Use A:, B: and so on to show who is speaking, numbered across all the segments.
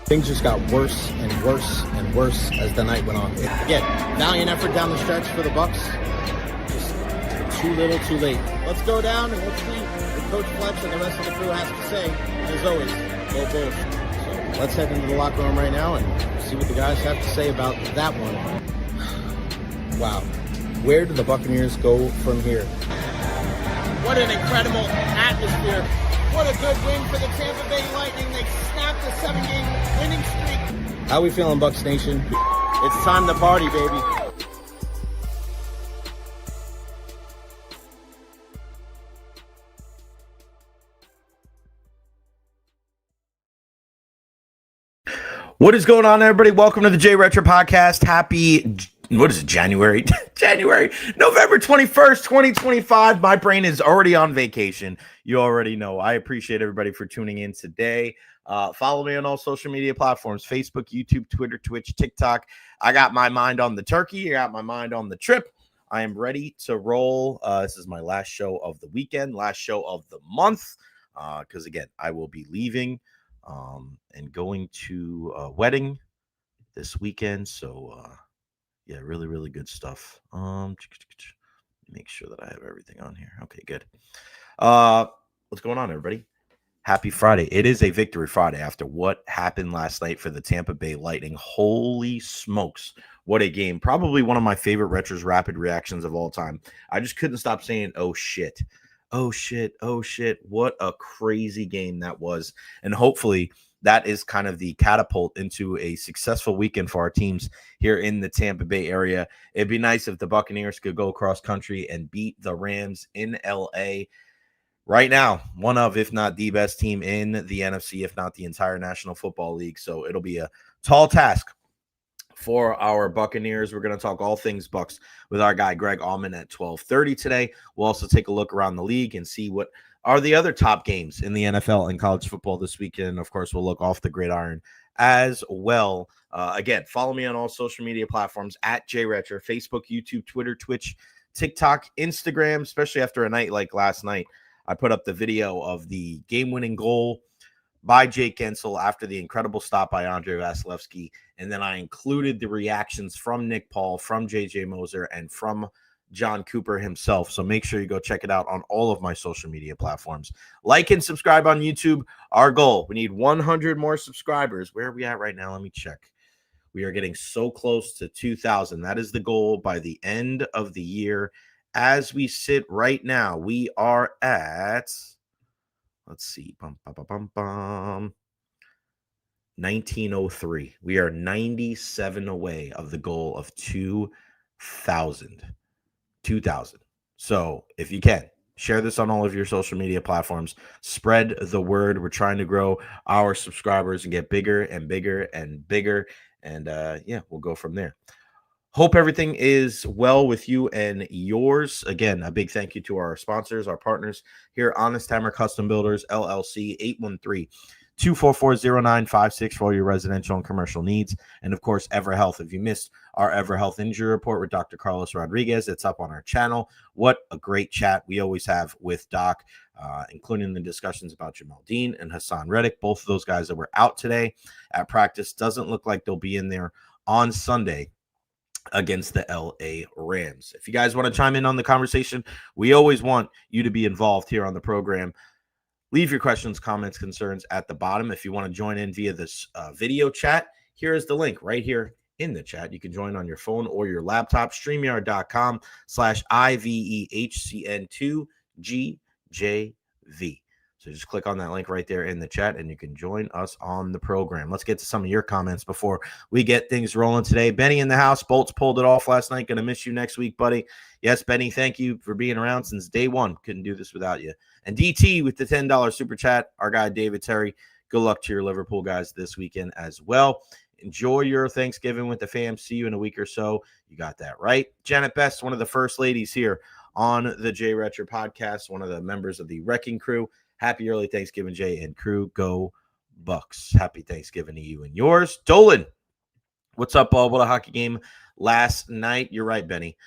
A: Things just got worse and worse and worse as the night went on. Again, valiant effort down the stretch for the Bucks. Just too little, too late. Let's go down and let's see what Coach Fletch and the rest of the crew has to say. And as always, go Bulls. So let's head into the locker room right now and see what the guys have to say about that one. Wow. Where do the Buccaneers go from here? What an incredible atmosphere. What a good win for the Tampa Bay Lightning. They snapped a 7-game winning streak. How we feeling, Bucs Nation? It's time to party, baby.
B: What is going on, everybody? Welcome to the Recher podcast. Happy, what is it, January? November 21st, 2025. My brain is already on vacation. You already know. I appreciate everybody for tuning in today. Follow me on all social media platforms, Facebook, YouTube, Twitter, Twitch, TikTok. I got my mind on the turkey. I got my mind on the trip. I am ready to roll. This is my last show of the weekend, last show of the month, because, again, I will be leaving and going to a wedding this weekend. So, yeah, really, really good stuff. Make sure that I have everything on here. Okay, good. What's going on, everybody? Happy Friday. It is a victory Friday after what happened last night for the Tampa Bay Lightning. Holy smokes. What a game. Probably one of my favorite Recher's rapid reactions of all time. I just couldn't stop saying, oh, shit. Oh, shit. Oh, shit. What a crazy game that was. And hopefully that is kind of the catapult into a successful weekend for our teams here in the Tampa Bay area. It'd be nice if the Buccaneers could go cross country and beat the Rams in LA. Right now, one of, if not the best team in the NFC, if not the entire National Football League. So it'll be a tall task for our Buccaneers. We're going to talk all things Bucks with our guy Greg Auman at 12:30 today. We'll also take a look around the league and see what are the other top games in the NFL and college football this weekend. Of course, we'll look off the gridiron as well. Again, follow me on all social media platforms at Recher, Facebook, YouTube, Twitter, Twitch, TikTok, Instagram, especially after a night like last night. I put up the video of the game-winning goal by Jake Gensel after the incredible stop by Andrei Vasilevsky, and then I included the reactions from Nick Paul, from J.J. Moser, and from John Cooper himself. So make sure you go check it out on all of my social media platforms. Like and subscribe on YouTube. Our goal, we need 100 more subscribers. Where are we at right now? Let me check. We are getting so close to 2,000. That is the goal by the end of the year. As we sit right now, we are at, let's see, 1903. We are 97 away of the goal of 2,000. 2,000. So if you can, share this on all of your social media platforms. Spread the word. We're trying to grow our subscribers and get bigger and bigger and bigger. And yeah, we'll go from there. Hope everything is well with you and yours. Again, a big thank you to our sponsors, our partners here, Honest Hammer Custom Builders, LLC, 813-244-0956 for all your residential and commercial needs. And, of course, EverHealth. If you missed our EverHealth injury report with Dr. Carlos Rodriguez, it's up on our channel. What a great chat we always have with Doc, including the discussions about Jamal Dean and Hassan Reddick. Both of those guys that were out today at practice. Doesn't look like they'll be in there on Sunday against the LA Rams. If you guys want to chime in on the conversation, we always want you to be involved here on the program. Leave your questions, comments, concerns at the bottom. If you want to join in via this video chat, here is the link right here in the chat. You can join on your phone or your laptop, StreamYard.com/IVEHCN2GJV. So just click on that link right there in the chat and you can join us on the program. Let's get to some of your comments before we get things rolling today. Benny in the house. Bolts pulled it off last night. Going to miss you next week, buddy. Yes, Benny, thank you for being around since day one. Couldn't do this without you. And DT with the $10 super chat. Our guy, David Terry. Good luck to your Liverpool guys this weekend as well. Enjoy your Thanksgiving with the fam. See you in a week or so. You got that right. Janet Best, one of the first ladies here on the Recher podcast, one of the members of the Wrecking Crew. Happy early Thanksgiving, Jay and crew. Go Bucks. Happy Thanksgiving to you and yours. Dolan, what's up, all? What a hockey game last night. You're right, Benny.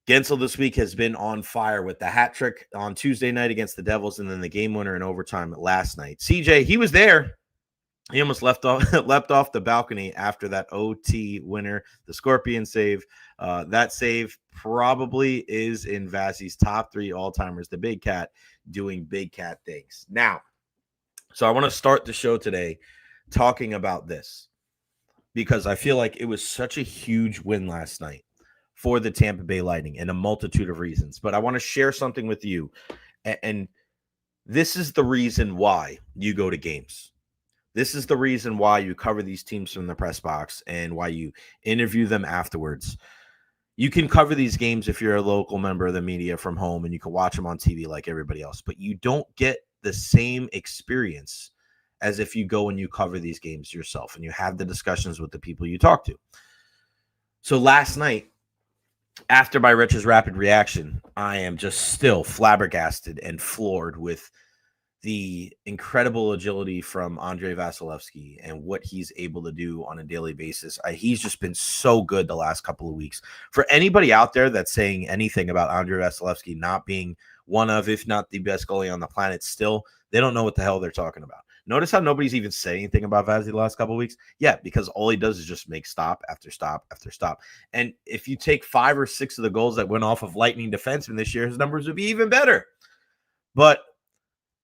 B: Gensel this week has been on fire with the hat trick on Tuesday night against the Devils and then the game winner in overtime last night. CJ, he was there. He almost leapt off the balcony after that OT winner, the Scorpion save. That save probably is in Vazzy's top 3 all-timers, the Big Cat doing Big Cat things. Now, so I want to start the show today talking about this because I feel like it was such a huge win last night for the Tampa Bay Lightning and a multitude of reasons. But I want to share something with you. And this is the reason why you go to games. This is the reason why you cover these teams from the press box and why you interview them afterwards. You can cover these games if you're a local member of the media from home and you can watch them on TV like everybody else, but you don't get the same experience as if you go and you cover these games yourself and you have the discussions with the people you talk to. So last night, after my Recher's rapid reaction, I am just still flabbergasted and floored with the incredible agility from Andrei Vasilevskiy and what he's able to do on a daily basis. He's just been so good the last couple of weeks. For anybody out there that's saying anything about Andrei Vasilevskiy not being one of, if not the best goalie on the planet still, they don't know what the hell they're talking about. Notice how nobody's even saying anything about Vazzy the last couple of weeks? Yeah, because all he does is just make stop after stop after stop. And if you take 5 or 6 of the goals that went off of Lightning defensemen this year, his numbers would be even better. But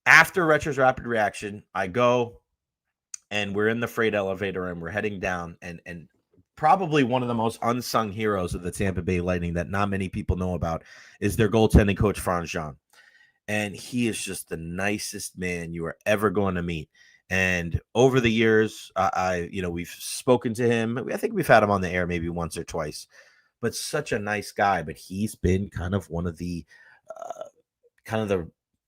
B: after Recher's rapid reaction, I go and we're in the freight elevator and we're heading down. And probably one of the most unsung heroes of the Tampa Bay Lightning that not many people know about is their goaltending coach, Franz Jean. And he is just the nicest man you are ever going to meet. And over the years, we've spoken to him. I think we've had him on the air maybe once or twice, but such a nice guy. But he's been kind of one of the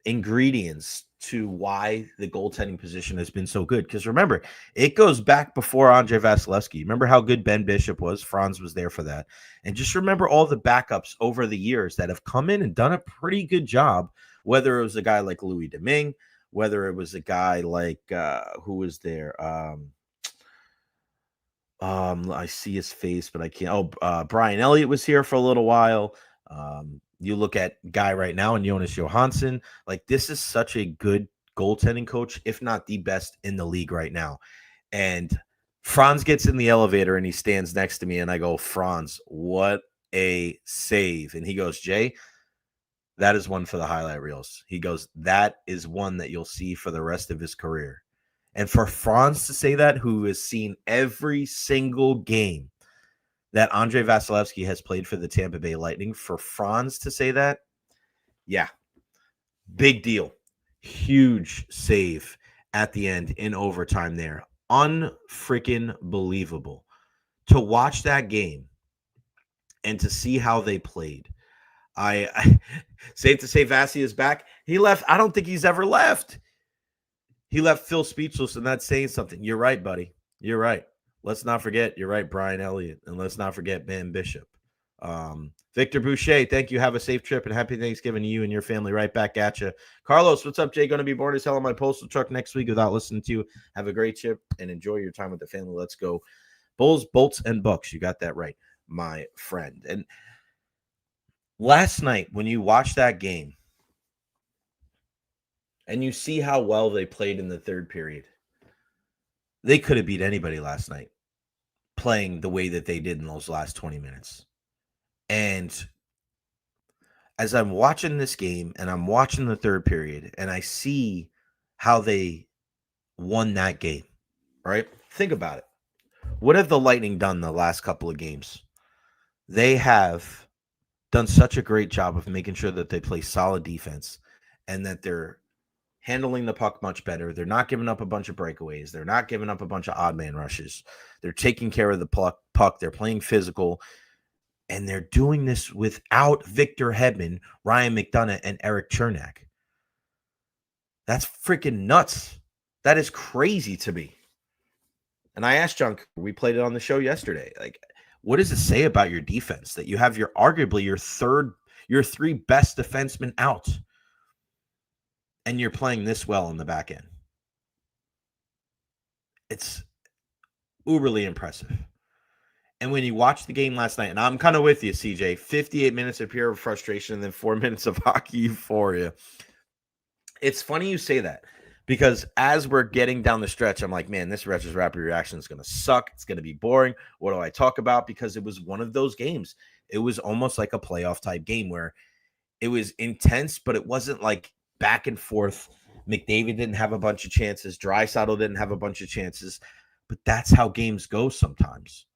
B: ingredients to why the goaltending position has been so good. Because remember, it goes back before Andrei Vasilevskiy. Remember how good Ben Bishop was? Franz was there for that. And just remember all the backups over the years that have come in and done a pretty good job, whether it was a guy like Louis Domingue, whether it was a guy like, who was there? I see his face, but I can't. Brian Elliott was here for a little while. You look at guy right now and Jonas Johansson, like this is such a good goaltending coach, if not the best in the league right now. And Franz gets in the elevator and he stands next to me and I go, Franz, what a save. And he goes, Jay, that is one for the highlight reels. He goes, that is one that you'll see for the rest of his career. And for Franz to say that, who has seen every single game that Andrei Vasilevskiy has played for the Tampa Bay Lightning, for Franz to say that, yeah, big deal. Huge save at the end in overtime there. Unfreaking believable. To watch that game and to see how they played. I safe to say Vazzy is back. He left. I don't think he's ever left. He left Phil speechless, and that's saying something. You're right, buddy. You're right. Let's not forget, you're right, Brian Elliott. And let's not forget Ben Bishop. Victor Boucher, thank you. Have a safe trip and happy Thanksgiving to you and your family. Right back at you. Carlos, what's up, Jay? Going to be bored as hell on my postal truck next week without listening to you. Have a great trip and enjoy your time with the family. Let's go. Bulls, Bolts, and Bucks. You got that right, my friend. And last night, when you watch that game and you see how well they played in the third period, they could have beat anybody last night playing the way that they did in those last 20 minutes. And as I'm watching this game and I'm watching the third period and I see how they won that game, right? Think about it. What have the Lightning done the last couple of games? They have done such a great job of making sure that they play solid defense and that they're handling the puck much better. They're not giving up a bunch of breakaways. They're not giving up a bunch of odd man rushes. They're taking care of the puck. They're playing physical. And they're doing this without Victor Hedman, Ryan McDonough, and Eric Chernak. That's freaking nuts. That is crazy to me. And I asked John, we played it on the show yesterday. Like, what does it say about your defense that you have arguably your 3 best defensemen out? And you're playing this well on the back end. It's uberly impressive. And when you watch the game last night, and I'm kind of with you, CJ, 58 minutes of pure frustration and then 4 minutes of hockey euphoria. It's funny you say that Because as we're getting down the stretch, I'm like, man, this Recher's Rapid Reaction is going to suck. It's going to be boring. What do I talk about? Because it was one of those games. It was almost like a playoff type game where it was intense, but it wasn't like back and forth. McDavid didn't have a bunch of chances. Draisaitl didn't have a bunch of chances. But that's how games go sometimes.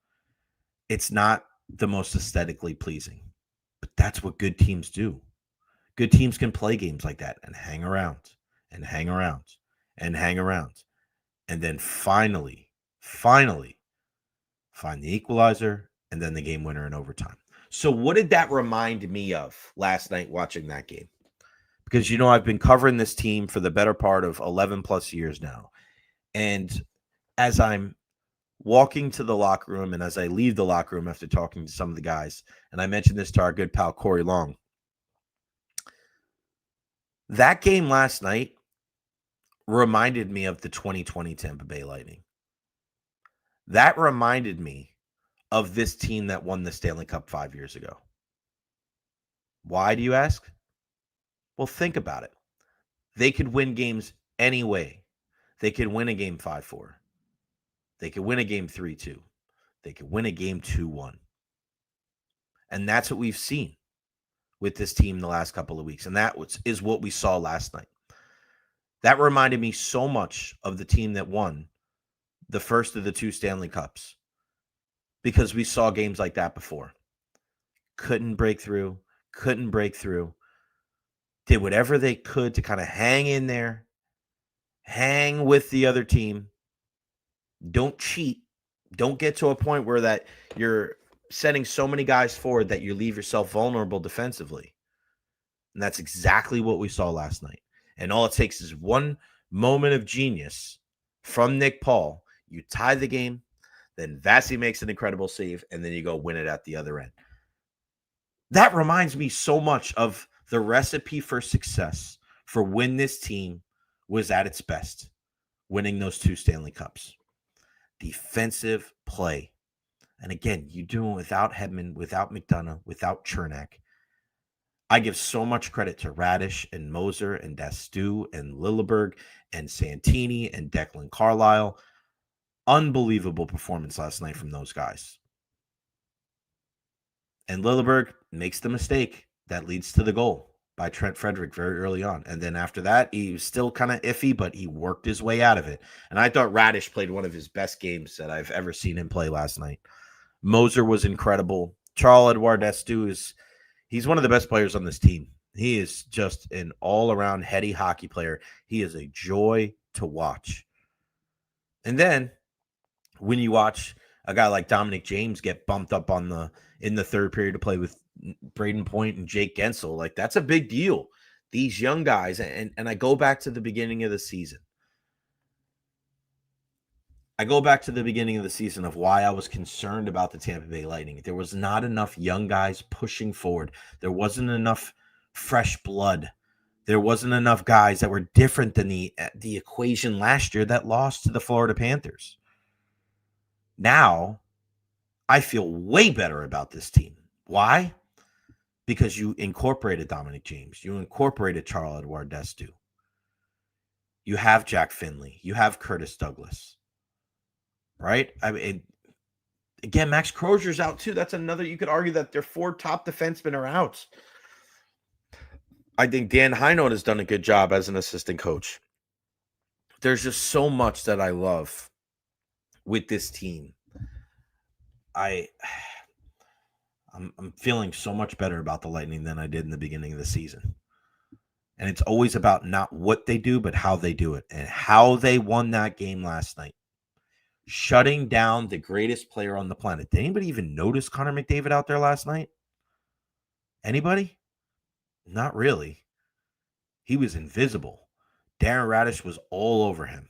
B: It's not the most aesthetically pleasing, but that's what good teams do. Good teams can play games like that and hang around and hang around and hang around. And then finally find the equalizer and then the game winner in overtime. So what did that remind me of last night watching that game? Because, I've been covering this team for the better part of 11 plus years now. And as I'm walking to the locker room and as I leave the locker room after talking to some of the guys, and I mentioned this to our good pal Corey Long, that game last night reminded me of the 2020 Tampa Bay Lightning. That reminded me of this team that won the Stanley Cup 5 years ago. Why, do you ask? Well, think about it. They could win games any way. They could win a game 5-4. They could win a game 3-2. They could win a game 2-1. And that's what we've seen with this team the last couple of weeks. And that is what we saw last night. That reminded me so much of the team that won the first of the 2 Stanley Cups, because we saw games like that before. Couldn't break through, did whatever they could to kind of hang in there, hang with the other team. Don't cheat. Don't get to a point where that you're sending so many guys forward that you leave yourself vulnerable defensively. And that's exactly what we saw last night. And all it takes is one moment of genius from Nick Paul. You tie the game, then Vasi makes an incredible save, and then you go win it at the other end. That reminds me so much of the recipe for success for when this team was at its best, winning those 2 Stanley Cups. Defensive play. And again, you do it without Hedman, without McDonough, without Chernak. I give so much credit to Radish and Moser and Dastu and Lilleberg and Santini and Declan Carlisle. Unbelievable performance last night from those guys. And Lilleberg makes the mistake that leads to the goal by Trent Frederick very early on. And then after that, he was still kind of iffy, but he worked his way out of it. And I thought Radish played one of his best games that I've ever seen him play last night. Moser was incredible. Charles-Edouard Dastu he's one of the best players on this team. He is just an all-around heady hockey player. He is a joy to watch. And then when you watch a guy like Dominic James get bumped up in the third period to play with Braden Point and Jake Gensel, like, that's a big deal. These young guys, and I go back to the beginning of the season. Of why I was concerned about the Tampa Bay Lightning. There was not enough young guys pushing forward. There wasn't enough fresh blood. There wasn't enough guys that were different than the equation last year that lost to the Florida Panthers. Now, I feel way better about this team. Why? Because you incorporated Dominic James. You incorporated Charles-Edouard Dastu. You have Jack Finley. You have Curtis Douglas. Right? I mean, again, Max Crozier's out too. That's another, you could argue that their 4 top defensemen are out. I think Dan Heinold has done a good job as an assistant coach. There's just so much that I love with this team. I'm feeling so much better about the Lightning than I did in the beginning of the season. And it's always about not what they do, but how they do it. And how they won that game last night. Shutting down the greatest player on the planet. Did anybody even notice Connor McDavid out there last night? Anybody? Not really. He was invisible. Darren Radish was all over him.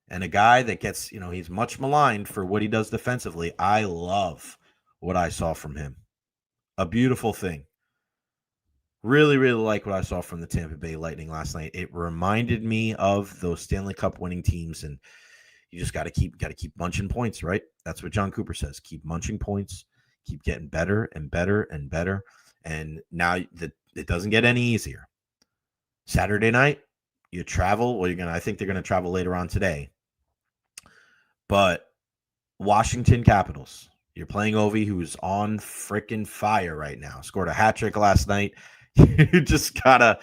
B: And a guy that gets, he's much maligned for what he does defensively. I love what I saw from him. A beautiful thing. Really, really like what I saw from the Tampa Bay Lightning last night. It reminded me of those Stanley Cup winning teams, and you just got to keep munching points, right? That's what John Cooper says. Keep munching points. Keep getting better and better and better. And now it doesn't get any easier. Saturday night, You travel. Well, I think they're gonna travel later on today. But Washington Capitals. You're playing Ovi, who's on freaking fire right now. Scored a hat trick last night. You just gotta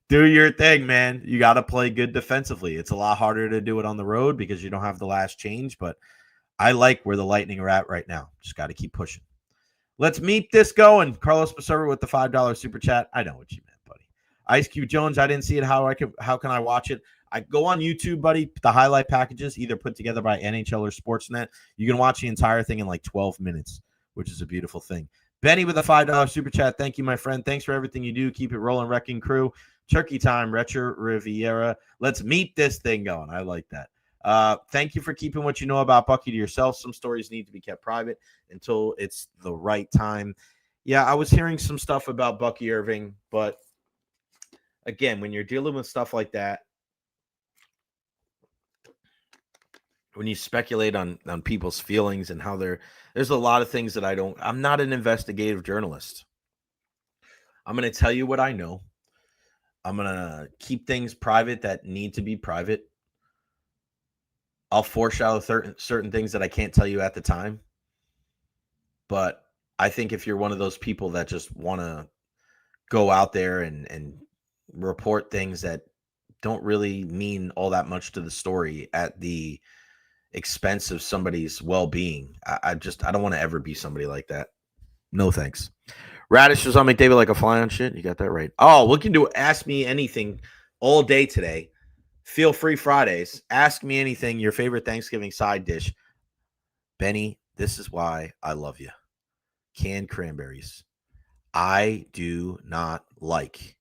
B: do your thing, man. You gotta play good defensively. It's a lot harder to do it on the road because you don't have the last change, but I like where the Lightning are at right now. Just got to keep pushing. Let's meet this going. Carlos Baserva with the $5 super chat. I know what you meant, buddy. Ice Cube Jones, I didn't see it. How can I watch it? I go on YouTube, buddy. The highlight packages, either put together by NHL or Sportsnet. You can watch the entire thing in like 12 minutes, which is a beautiful thing. Benny with a $5 super chat. Thank you, my friend. Thanks for everything you do. Keep it rolling, Wrecking Crew. Turkey time, Recher Riviera. Let's meet this thing going. I like that. Thank you for keeping what you know about Bucky to yourself. Some stories need to be kept private until it's the right time. Yeah, I was hearing some stuff about Bucky Irving, but again, when you're dealing with stuff like that, when you speculate on people's feelings and how there's a lot of things that I'm not an investigative journalist. I'm going to tell you what I know. I'm going to keep things private that need to be private. I'll foreshadow certain things that I can't tell you at the time. But I think if you're one of those people that just want to go out there and report things that don't really mean all that much to the story at the expense of somebody's well-being, I don't want to ever be somebody like that. No thanks. Radish was on McDavid like a fly on shit. You got that right. Oh, we can do Ask Me Anything all day today. Feel free Fridays. Ask me anything. Your favorite Thanksgiving side dish. Benny, this is why I love you. Canned cranberries. I do not like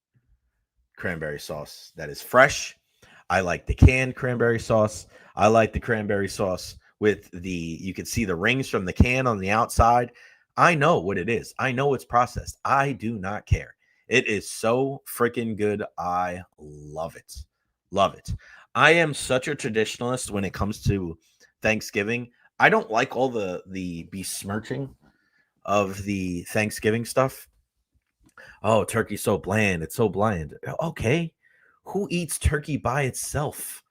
B: cranberry sauce that is fresh. I like the canned cranberry sauce. I like the cranberry sauce with you can see the rings from the can on the outside. I know what it is. I know it's processed. I do not care. It is so freaking good. I love it. Love it. I am such a traditionalist when it comes to Thanksgiving. I don't like all the besmirching of the Thanksgiving stuff. Oh, turkey's so bland. It's so bland. Okay. Who eats turkey by itself?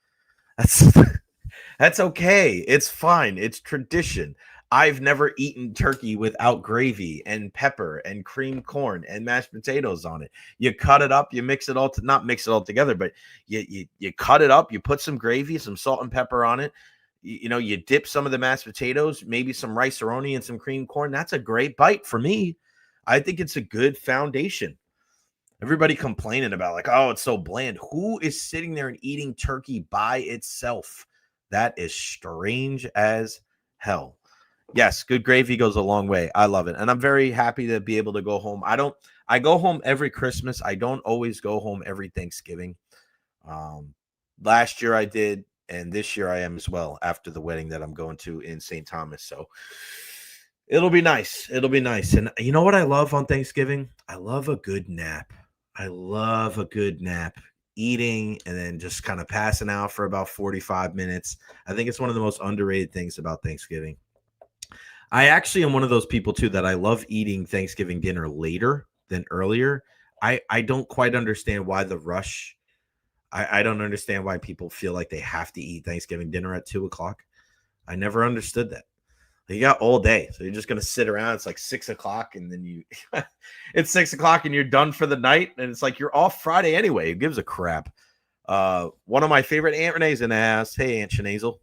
B: That's okay. It's fine. It's tradition. I've never eaten turkey without gravy and pepper and creamed corn and mashed potatoes on it. You cut it up, you mix it all not mix it all together, but you cut it up, you put some gravy, some salt and pepper on it. You dip some of the mashed potatoes, maybe some rice-a-roni and some creamed corn. That's a great bite for me. I think it's a good foundation. Everybody complaining about like, oh, it's so bland. Who is sitting there and eating turkey by itself? That is strange as hell. Yes, good gravy goes a long way. I love it. And I'm very happy to be able to go home. I go home every Christmas. I don't always go home every Thanksgiving. Last year I did, and this year I am as well after the wedding that I'm going to in St. Thomas. So it'll be nice. It'll be nice. And you know what I love on Thanksgiving? I love a good nap. I love a good nap. Eating and then just kind of passing out for about 45 minutes. I think it's one of the most underrated things about Thanksgiving. I actually am one of those people, too, that I love eating Thanksgiving dinner later than earlier. I don't quite understand why the rush. I don't understand why people feel like they have to eat Thanksgiving dinner at 2 o'clock. I never understood that. You got all day, so you're just going to sit around. It's like 6 o'clock, and then it's 6 o'clock, and you're done for the night, and it's like you're off Friday anyway. Who gives a crap? One of my favorite Aunt Renee's in the house. Hey, Aunt Shanazel.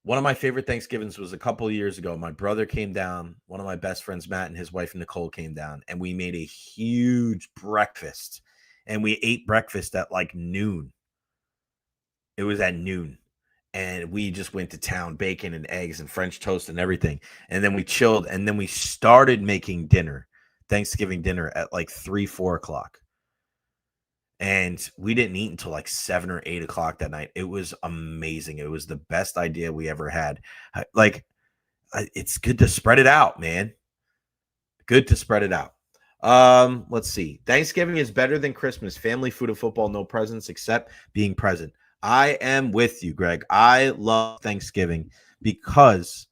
B: One of my favorite Thanksgivings was a couple of years ago. My brother came down. One of my best friends, Matt, and his wife, Nicole, came down, and we made a huge breakfast, and we ate breakfast at like noon. It was at noon, and we just went to town, bacon and eggs and French toast and everything, and then we chilled, and then we started making dinner, Thanksgiving dinner at like 3, 4 o'clock. And we didn't eat until like 7 or 8 o'clock that night. It was amazing. It was the best idea we ever had. It's good to spread it out, man. Good to spread it out. Let's see. Thanksgiving is better than Christmas. Family, food, and football. No presents except being present. I am with you, Greg. I love Thanksgiving because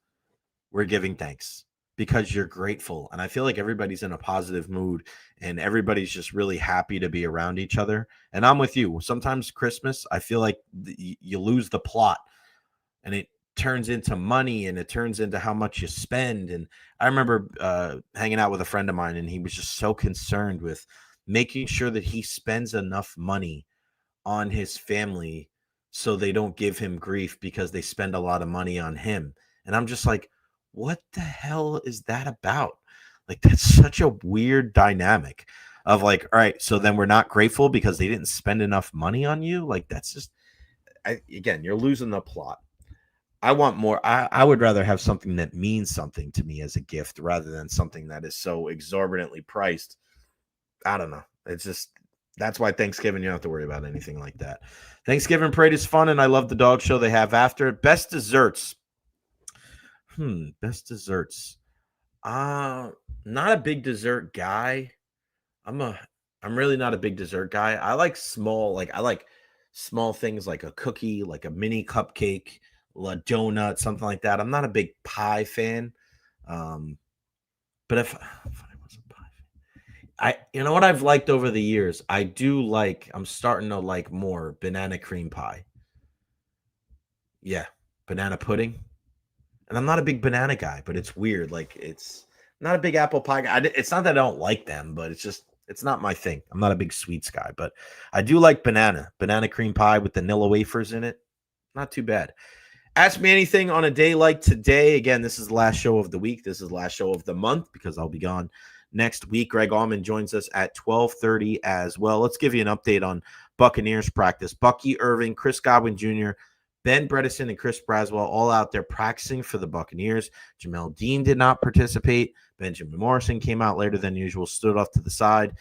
B: we're giving thanks. because you're grateful. And I feel like everybody's in a positive mood and everybody's just really happy to be around each other. And I'm with you. Sometimes Christmas, I feel like you lose the plot and it turns into money and it turns into how much you spend. And I remember hanging out with a friend of mine, and he was just so concerned with making sure that he spends enough money on his family so they don't give him grief because they spend a lot of money on him. And I'm just like, what the hell is that about? Like, that's such a weird dynamic of like, all right, so then we're not grateful because they didn't spend enough money on you. Like, that's just, again, you're losing the plot. I want more. I would rather have something that means something to me as a gift rather than something that is so exorbitantly priced. I don't know. It's just, that's why Thanksgiving, you don't have to worry about anything like that. Thanksgiving parade is fun, and I love the dog show they have after it. Best desserts. Best desserts. Not a big dessert guy. I'm really not a big dessert guy. I like small things like a cookie, like a mini cupcake, a donut, something like that. I'm not a big pie fan. But if I was a pie fan, you know what I've liked over the years? I'm starting to like more banana cream pie. Yeah, banana pudding. And I'm not a big banana guy, but it's weird. Like, it's not a big apple pie guy. It's not that I don't like them, but it's not my thing. I'm not a big sweets guy, but I do like banana cream pie with vanilla wafers in it. Not too bad. Ask me anything on a day like today. Again, this is the last show of the week. This is the last show of the month because I'll be gone next week. Greg Auman joins us at 12:30 as well. Let's give you an update on Buccaneers practice. Bucky Irving, Chris Godwin Jr., Ben Bredesen, and Chris Braswell all out there practicing for the Buccaneers. Jamel Dean did not participate. Benjamin Morrison came out later than usual, stood off to the side.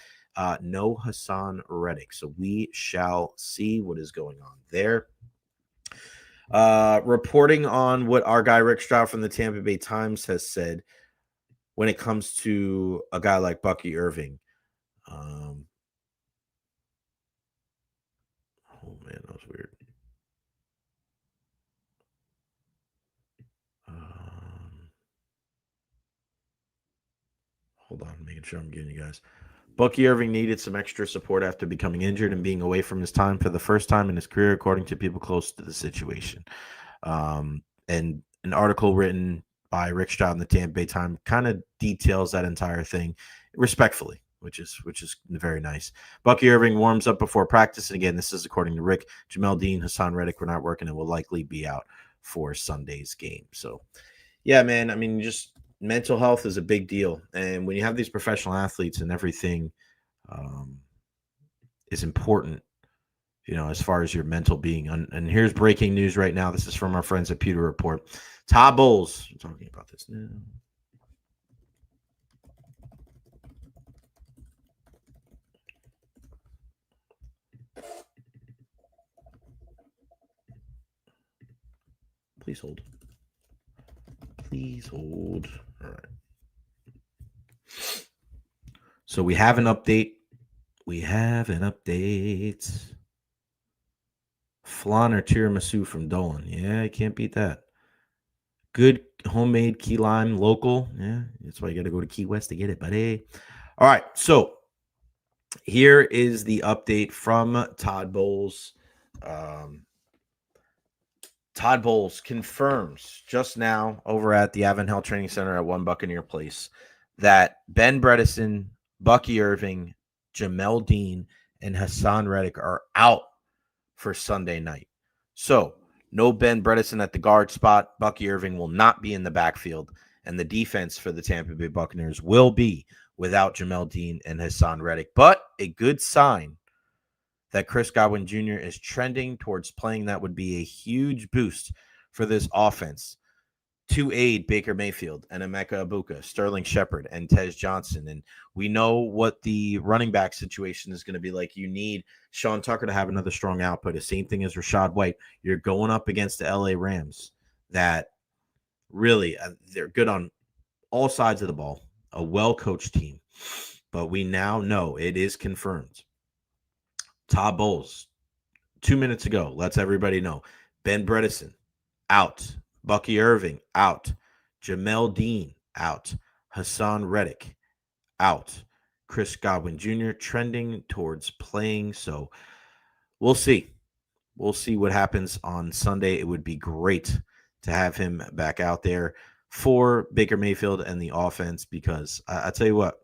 B: No Hassan Reddick. So we shall see what is going on there. Reporting on what our guy Rick Stroud from the Tampa Bay Times has said when it comes to a guy like Bucky Irving. Oh man, that was weird. Hold on, making sure I'm getting you guys. Bucky Irving needed some extra support after becoming injured and being away from his time for the first time in his career, according to people close to the situation. And an article written by Rick Stroud in the Tampa Bay Times kind of details that entire thing respectfully, which is very nice. Bucky Irving warms up before practice, and again, this is according to Rick. Jamel Dean, Hassan Reddick were not working and will likely be out for Sunday's game. So, yeah, man. I mean, just mental health is a big deal, and when you have these professional athletes and everything is important, you know, as far as your mental being. And here's breaking news right now. This is from our friends at Pewter Report. Todd Bowles, I'm talking about this now. Please hold. Please hold. All right. So we have an update. Flan or tiramisu from Dolan. Yeah, you can't beat that. Good homemade key lime, local. Yeah, that's why you got to go to Key West to get it, buddy. All right, so here is the update from Todd Bowles. Todd Bowles confirms just now over at the Avon Training Center at One Buccaneer Place that Ben Bredesen, Bucky Irving, Jamel Dean, and Hassan Reddick are out for Sunday night. So no Ben Bredesen at the guard spot. Bucky Irving will not be in the backfield, and the defense for the Tampa Bay Buccaneers will be without Jamel Dean and Hassan Reddick. But a good sign that Chris Godwin Jr. is trending towards playing. That would be a huge boost for this offense to aid Baker Mayfield and Emeka Egbuka, Sterling Shepard, and Tez Johnson. And we know what the running back situation is going to be like. You need Sean Tucker to have another strong output. The same thing as Rachaad White. You're going up against the LA Rams that really, they're good on all sides of the ball, a well-coached team. But we now know it is confirmed. Todd Bowles, 2 minutes ago, lets everybody know. Ben Bredesen, out. Bucky Irving, out. Jamel Dean, out. Hassan Reddick out. Chris Godwin Jr. trending towards playing. So we'll see. We'll see what happens on Sunday. It would be great to have him back out there for Baker Mayfield and the offense because I tell you what,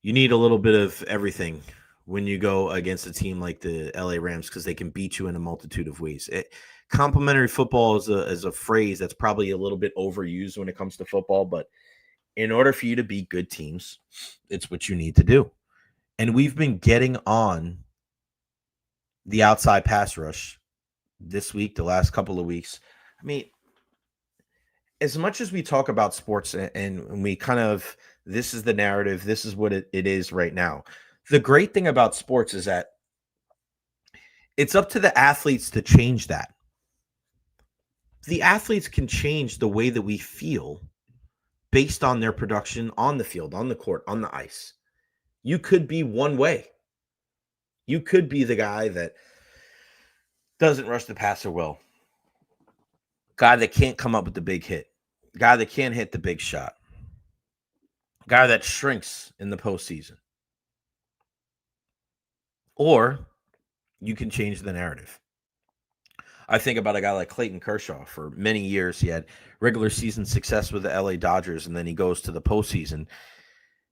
B: you need a little bit of everything when you go against a team like the LA Rams because they can beat you in a multitude of ways. Complementary football is a phrase that's probably a little bit overused when it comes to football, but in order for you to beat good teams, it's what you need to do. And we've been getting on the outside pass rush this week, the last couple of weeks. I mean, as much as we talk about sports and we kind of, this is the narrative, this is what it is right now. The great thing about sports is that it's up to the athletes to change that. The athletes can change the way that we feel based on their production on the field, on the court, on the ice. You could be one way. You could be the guy that doesn't rush the passer well. Guy that can't come up with the big hit. Guy that can't hit the big shot. Guy that shrinks in the postseason. Or you can change the narrative. I think about a guy like Clayton Kershaw. For many years, he had regular season success with the LA Dodgers, and then he goes to the postseason,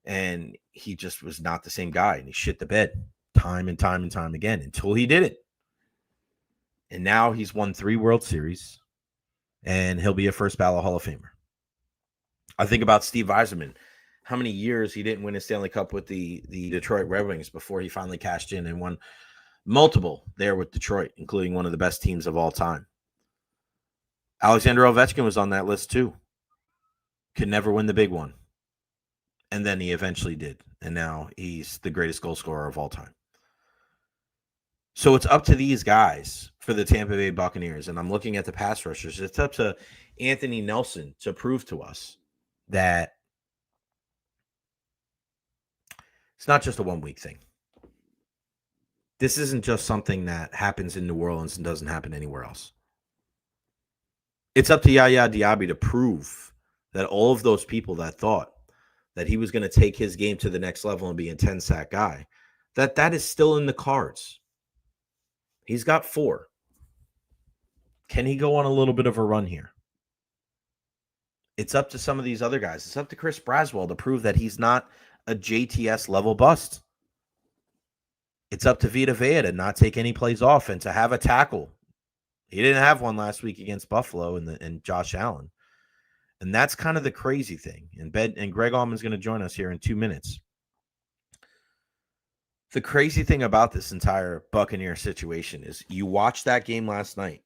B: and he just was not the same guy, and he shit the bed time and time and time again until he did it. And now he's won 3 World Series, and he'll be a first ballot Hall of Famer. I think about Steve Yzerman. How many years he didn't win a Stanley Cup with the Detroit Red Wings before he finally cashed in and won multiple there with Detroit, including one of the best teams of all time. Alexander Ovechkin was on that list too. Could never win the big one. And then he eventually did. And now he's the greatest goal scorer of all time. So it's up to these guys for the Tampa Bay Buccaneers. And I'm looking at the pass rushers. It's up to Anthony Nelson to prove to us that it's not just a 1-week thing. This isn't just something that happens in New Orleans and doesn't happen anywhere else. It's up to Yaya Diaby to prove that all of those people that thought that he was going to take his game to the next level and be a 10-sack guy, that is still in the cards. He's got 4. Can he go on a little bit of a run here? It's up to some of these other guys. It's up to Chris Braswell to prove that he's not a JTS level bust. It's up to Vita Vea to not take any plays off and to have a tackle. He didn't have one last week against Buffalo and Josh Allen. And that's kind of the crazy thing. And Greg Auman's going to join us here in 2 minutes. The crazy thing about this entire Buccaneer situation is you watched that game last night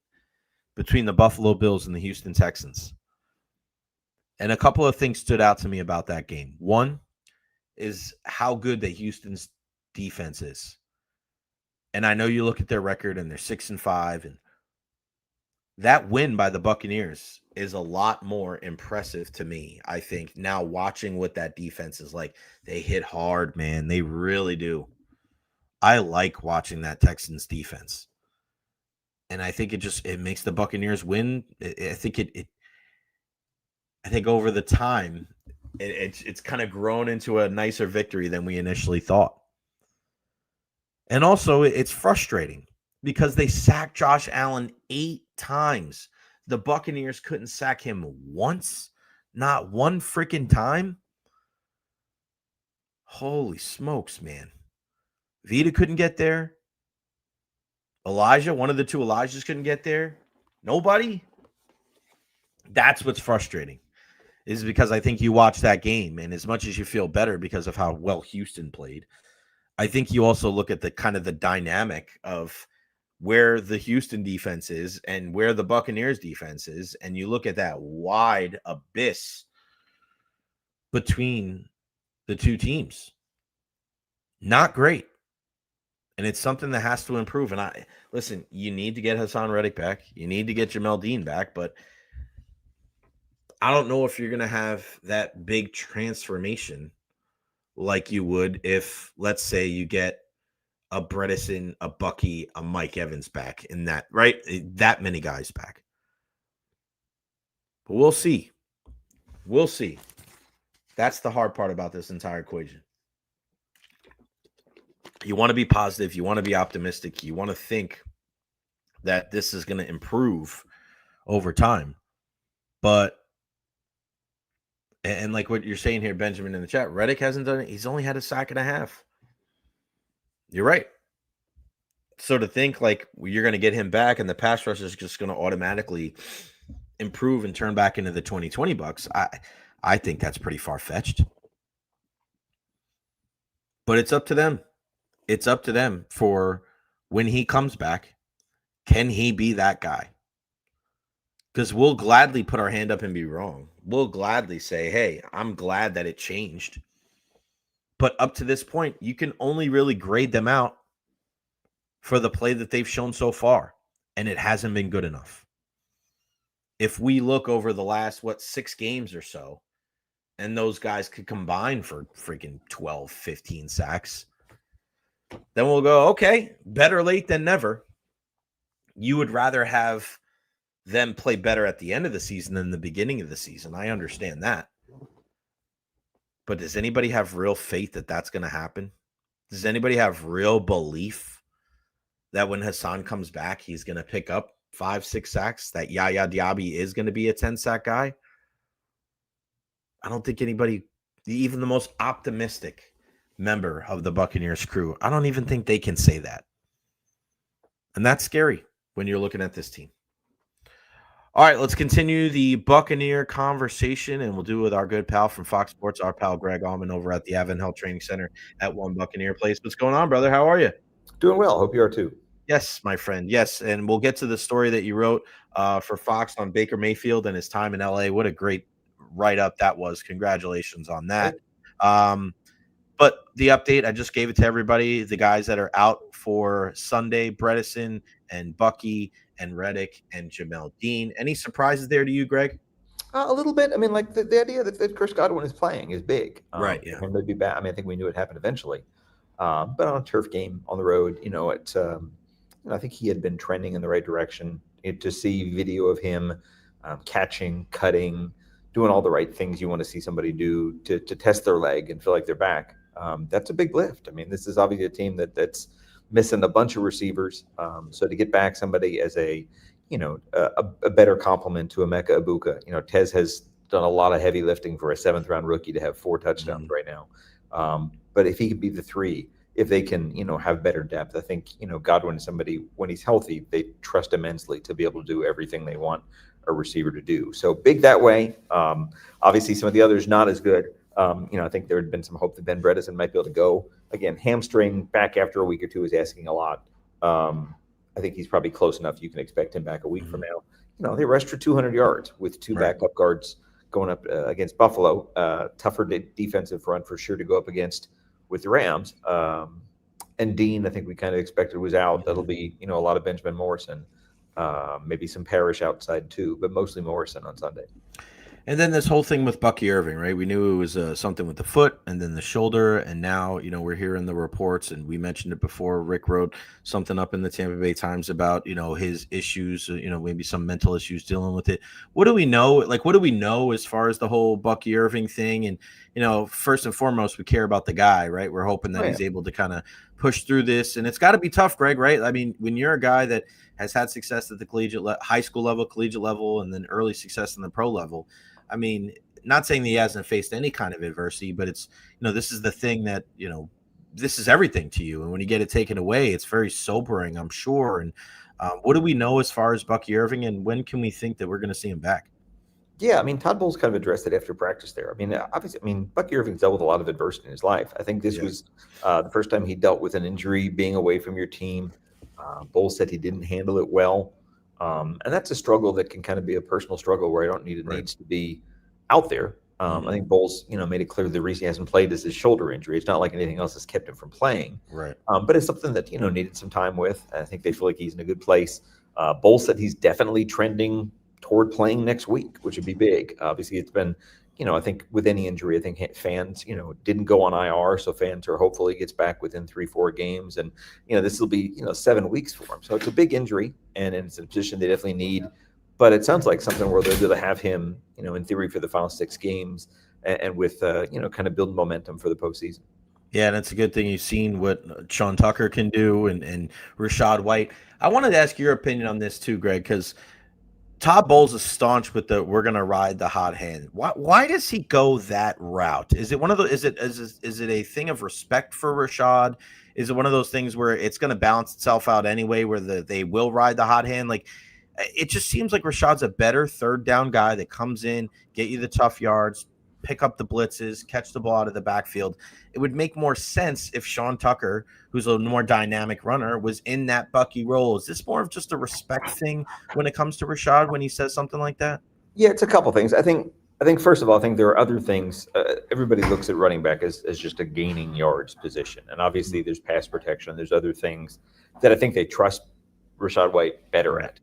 B: between the Buffalo Bills and the Houston Texans. And a couple of things stood out to me about that game. One is how good the Houston's defense is. And I know you look at their record and they're 6-5, and that win by the Buccaneers is a lot more impressive to me. I think now watching what that defense is like, they hit hard, man. They really do. I like watching that Texans defense. And I think it makes the Buccaneers win. I think over the time, it's kind of grown into a nicer victory than we initially thought. And also, it's frustrating because they sacked Josh Allen 8 times. The Buccaneers couldn't sack him once, not one freaking time. Holy smokes, man. Vita couldn't get there. Elijah, one of the 2 Elijahs couldn't get there. Nobody. That's what's frustrating. Is because I think you watch that game, and as much as you feel better because of how well Houston played, I think you also look at the kind of the dynamic of where the Houston defense is and where the Buccaneers defense is, and you look at that wide abyss between the 2 teams. Not great. And it's something that has to improve. And listen, you need to get Hassan Reddick back. You need to get Jamel Dean back, but I don't know if you're going to have that big transformation like you would if, let's say, you get a Bredesen, a Bucky, a Mike Evans back in that, right? That many guys back. But we'll see. We'll see. That's the hard part about this entire equation. You want to be positive. You want to be optimistic. You want to think that this is going to improve over time. But, and like what you're saying here, Benjamin, in the chat, Reddick hasn't done it. He's only had a sack and a half. You're right. So to think like you're going to get him back and the pass rush is just going to automatically improve and turn back into the 2020 Bucks, I think that's pretty far-fetched. But it's up to them. It's up to them for when he comes back, can he be that guy? Because we'll gladly put our hand up and be wrong. We'll gladly say, hey, I'm glad that it changed. But up to this point, you can only really grade them out for the play that they've shown so far, and it hasn't been good enough. If we look over the last, 6 games or so, and those guys could combine for freaking 12, 15 sacks, then we'll go, okay, better late than never. You would rather have them play better at the end of the season than the beginning of the season. I understand that. But does anybody have real faith that that's going to happen? Does anybody have real belief that when Hassan comes back, he's going to pick up 5-6 sacks, that Yaya Diaby is going to be a 10-sack guy? I don't think anybody, even the most optimistic member of the Buccaneers crew, I don't even think they can say that. And that's scary when you're looking at this team. All right, let's continue the Buccaneer conversation, and we'll do it with our good pal from Fox Sports, our pal Greg Auman over at the Advent Health Training Center at One Buccaneer Place. What's going on, brother? How are you?
C: Doing well. Hope you are too.
B: Yes, my friend. Yes, and we'll get to the story that you wrote for Fox on Baker Mayfield and his time in LA. What a great write-up that was. Congratulations on that. But the update, I just gave it to everybody. The guys that are out for Sunday, Bredesen and Bucky and Reddick and Jamel Dean. Any surprises there to you, Greg?
C: A little bit. I mean, like the idea that Chris Godwin is playing is big.
B: Right, yeah.
C: And they'd be bad. I mean, I think we knew it happened eventually. But on a turf game on the road, I think he had been trending in the right direction. To see video of him catching, cutting, doing all the right things you want to see somebody do to test their leg and feel like they're back. That's a big lift. I mean, this is obviously a team that's missing a bunch of receivers. So to get back somebody as a better complement to Emeka Egbuka, Tez has done a lot of heavy lifting for a 7th-round rookie to have 4 touchdowns right now. But if he could be the 3, if they can, have better depth, I think, Godwin is somebody, when he's healthy, they trust immensely to be able to do everything they want a receiver to do. So big that way. Obviously, some of the others not as good. I think there had been some hope that Ben Bredesen might be able to go. Again, hamstring back after a week or two is asking a lot. I think he's probably close enough. You can expect him back a week from now. They rushed for 200 yards with 2 backup guards going up against Buffalo. Tougher defensive front for sure to go up against with the Rams. And Dean, I think we kind of expected was out. That'll be, a lot of Benjamin Morrison, maybe some Parrish outside too, but mostly Morrison on Sunday.
B: And then this whole thing with Bucky Irving, right? We knew it was something with the foot and then the shoulder. And now, we're hearing the reports, and we mentioned it before. Rick wrote something up in the Tampa Bay Times about, his issues, maybe some mental issues dealing with it. What do we know? What do we know as far as the whole Bucky Irving thing? And, first and foremost, we care about the guy, right? We're hoping that he's able to kind of push through this. And it's got to be tough, Greg, right? I mean, when you're a guy that has had success at the high school level, collegiate level, and then early success in the pro level, I mean, not saying that he hasn't faced any kind of adversity, but it's, this is the thing that, this is everything to you. And when you get it taken away, it's very sobering, I'm sure. And what do we know as far as Bucky Irving, and when can we think that we're going to see him back?
C: Yeah, I mean, Todd Bowles kind of addressed it after practice there. I mean, obviously, Bucky Irving's dealt with a lot of adversity in his life. I think this was the first time he dealt with an injury, being away from your team. Bowles said he didn't handle it well. And that's a struggle that can kind of be a personal struggle where I don't need it needs to be out there. I think Bowles, made it clear the reason he hasn't played is his shoulder injury. It's not like anything else has kept him from playing.
B: Right.
C: But it's something that, needed some time with. I think they feel like he's in a good place. Bowles said he's definitely trending toward playing next week, which would be big. Obviously, it's been, I think with any injury, I think fans, didn't go on IR. So fans are hopefully gets back within 3-4 games. And, this will be, 7 weeks for him. So it's a big injury, and it's a position they definitely need But it sounds like something where they're going to have him, in theory for the final 6 games and with, kind of build momentum for the postseason.
B: Yeah, and it's a good thing you've seen what Sean Tucker can do and Rashad White. I wanted to ask your opinion on this too, Greg, because Todd Bowles is staunch with the we're gonna ride the hot hand. Why does he go that route? Is it one of the is it a thing of respect for Rashad? Is it one of those things where it's gonna balance itself out anyway, where they will ride the hot hand? Like it just seems like Rashad's a better third down guy that comes in, get you the tough yards, pick up the blitzes, catch the ball out of the backfield. It would make more sense if Sean Tucker, who's a more dynamic runner, was in that Bucky role. Is this more of just a respect thing when it comes to Rashad when he says something like that?
C: Yeah, it's a couple things. I think first of all, I think there are other things. Everybody looks at running back as just a gaining yards position, and obviously there's pass protection. There's other things that I think they trust Rashad White better at.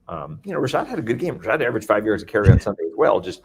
C: Rashad had a good game. Rashad averaged 5 yards a carry on Sunday as well. Just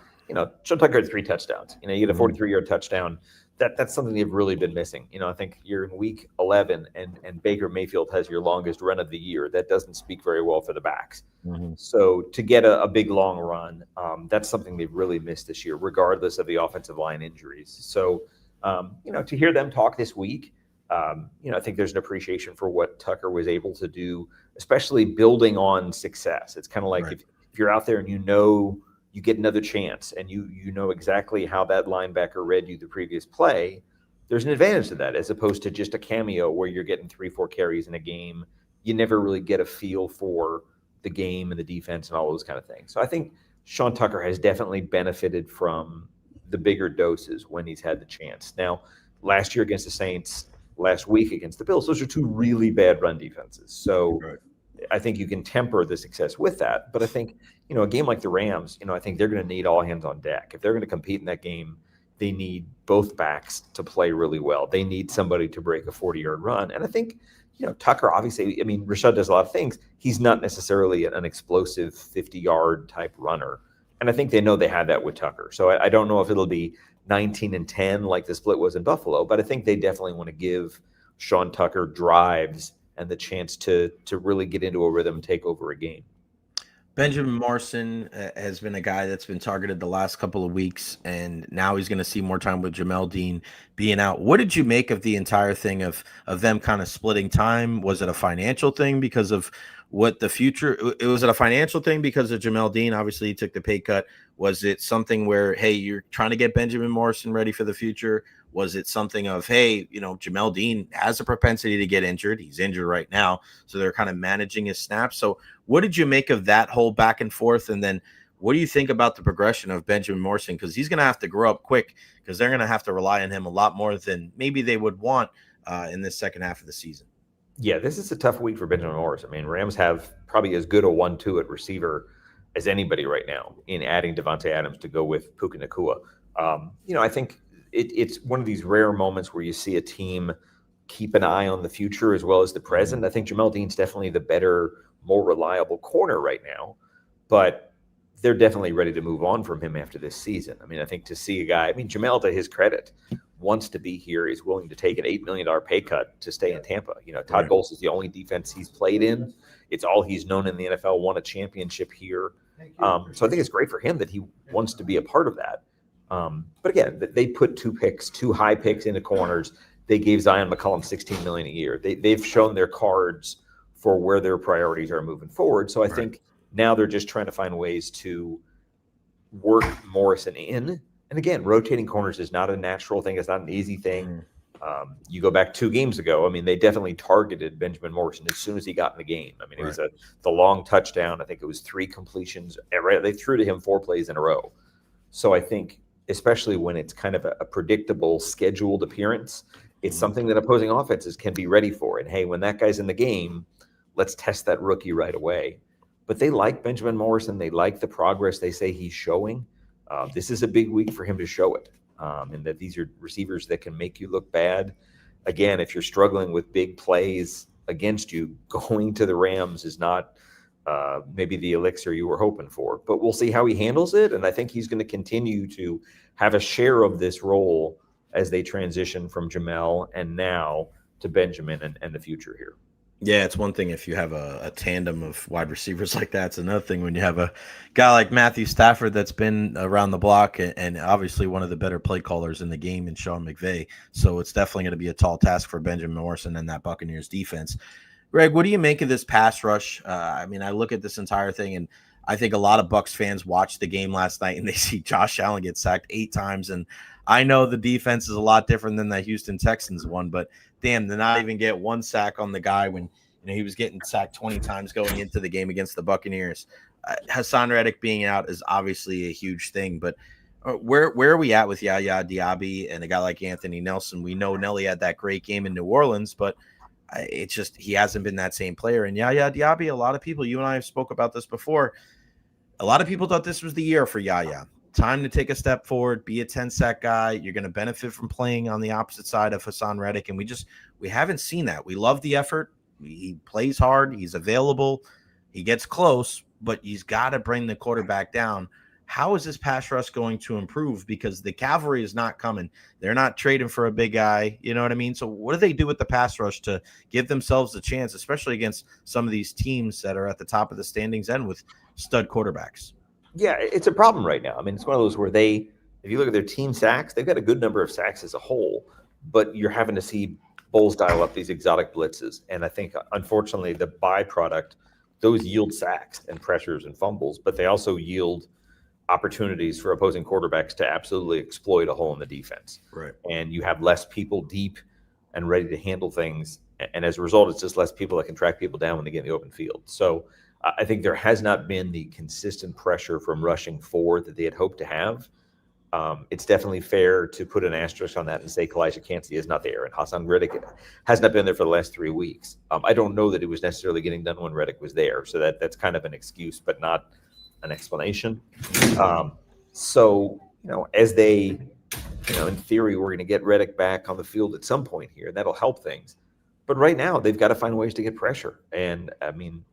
C: Sean Tucker had 3 touchdowns. You get a 43-yard touchdown. That's something they've really been missing. I think you're in week 11 and Baker Mayfield has your longest run of the year. That doesn't speak very well for the backs.
B: Mm-hmm.
C: So to get a big long run, that's something they've really missed this year, regardless of the offensive line injuries. So, to hear them talk this week, I think there's an appreciation for what Tucker was able to do, especially building on success. It's kind of like
B: right.
C: if you're out there and you get another chance and you know exactly how that linebacker read you the previous play, there's an advantage to that as opposed to just a cameo where you're getting 3-4 carries in a game. You never really get a feel for the game and the defense and all those kind of things. So I think Sean Tucker has definitely benefited from the bigger doses when he's had the chance. Now, last year against the Saints, last week against the Bills, those are 2 really bad run defenses. So right. I think you can temper the success with that. But I think, a game like the Rams, I think they're going to need all hands on deck. If they're going to compete in that game, they need both backs to play really well. They need somebody to break a 40-yard run. And I think, Tucker, obviously, Rashad does a lot of things. He's not necessarily an explosive 50-yard type runner. And I think they know they have that with Tucker. So I don't know if it'll be 19-10 like the split was in Buffalo, but I think they definitely want to give Sean Tucker drives and the chance to really get into a rhythm and take over a game.
B: Benjamin Morrison has been a guy that's been targeted the last couple of weeks, and now he's going to see more time with Jamel Dean being out. What did you make of the entire thing of them kind of splitting time? Was it a financial thing because of what the future? Was it a financial thing because of Jamel Dean? Obviously, he took the pay cut. Was it something where, hey, you're trying to get Benjamin Morrison ready for the future? Was it something of, hey, Jamel Dean has a propensity to get injured. He's injured right now, so they're kind of managing his snaps. So what did you make of that whole back and forth? And then what do you think about the progression of Benjamin Morrison? Because he's going to have to grow up quick because they're going to have to rely on him a lot more than maybe they would want in this second half of the season.
C: Yeah, this is a tough week for Benjamin Morrison. Rams have probably as good a 1-2 at receiver as anybody right now in adding Devontae Adams to go with Puka Nacua. I think it's one of these rare moments where you see a team keep an eye on the future as well as the present. I think Jamel Dean's definitely the better, more reliable corner right now, but they're definitely ready to move on from him after this season. I think to see a guy, Jamel, to his credit, wants to be here. He's willing to take an $8 million pay cut to stay in Tampa. Todd Bowles is the only defense he's played in. It's all he's known in the NFL, won a championship here. So I think it's great for him that he wants to be a part of that. But again, they put 2 high picks into corners. They gave Zion McCollum $16 million a year. They've shown their cards for where their priorities are moving forward. So I think now they're just trying to find ways to work Morrison in. And again, rotating corners is not a natural thing. It's not an easy thing. You go back 2 games ago, they definitely targeted Benjamin Morrison as soon as he got in the game. It was the long touchdown. I think it was 3 completions. They threw to him 4 plays in a row. So I think, especially when it's kind of a predictable scheduled appearance, it's something that opposing offenses can be ready for. And hey, when that guy's in the game, let's test that rookie right away. But they like Benjamin Morrison. They like the progress they say he's showing. This is a big week for him to show it. And that these are receivers that can make you look bad. Again, if you're struggling with big plays against you, going to the Rams is not maybe the elixir you were hoping for. But we'll see how he handles it. And I think he's going to continue to have a share of this role as they transition from Jamel and now to Benjamin and the future here.
B: Yeah, it's one thing if you have a tandem of wide receivers like that. It's another thing when you have a guy like Matthew Stafford that's been around the block and obviously one of the better play callers in the game in Sean McVay. So it's definitely going to be a tall task for Benjamin Morrison and that Buccaneers defense. Greg, what do you make of this pass rush? I mean, I look at this entire thing, and I think a lot of Bucs fans watched the game last night, and they see Josh Allen get sacked 8 times. And I know the defense is a lot different than the Houston Texans one, but damn, to not even get 1 sack on the guy when he was getting sacked 20 times going into the game against the Buccaneers. Hassan Reddick being out is obviously a huge thing, but where are we at with Yaya Diaby and a guy like Anthony Nelson? We know Nelly had that great game in New Orleans, but it's just he hasn't been that same player. And Yaya Diaby, a lot of people, you and I have spoke about this before, a lot of people thought this was the year for Yaya. Time to take a step forward, be a 10-sack guy. You're going to benefit from playing on the opposite side of Hassan Reddick, and we haven't seen that. We love the effort. He plays hard. He's available. He gets close, but he's got to bring the quarterback down. How is this pass rush going to improve? Because the cavalry is not coming. They're not trading for a big guy. You know what I mean? So what do they do with the pass rush to give themselves a chance, especially against some of these teams that are at the top of the standings and with stud quarterbacks?
C: Yeah, it's a problem right now. I mean, it's one of those where if you look at their team sacks, they've got a good number of sacks as a whole, but you're having to see Bulls dial up these exotic blitzes. And I think, unfortunately, the byproduct, those yield sacks and pressures and fumbles, but they also yield opportunities for opposing quarterbacks to absolutely exploit a hole in the defense.
B: Right.
C: And you have less people deep and ready to handle things. And as a result, it's just less people that can track people down when they get in the open field. So I think there has not been the consistent pressure from rushing forward that they had hoped to have. It's definitely fair to put an asterisk on that and say Kalijah Kancey is not there, and Hassan Reddick has not been there for the last 3 weeks. I don't know that it was necessarily getting done when Reddick was there, so that's kind of an excuse, but not an explanation. So, as they, in theory, we're going to get Reddick back on the field at some point here, and that'll help things. But right now, they've got to find ways to get pressure, and I mean,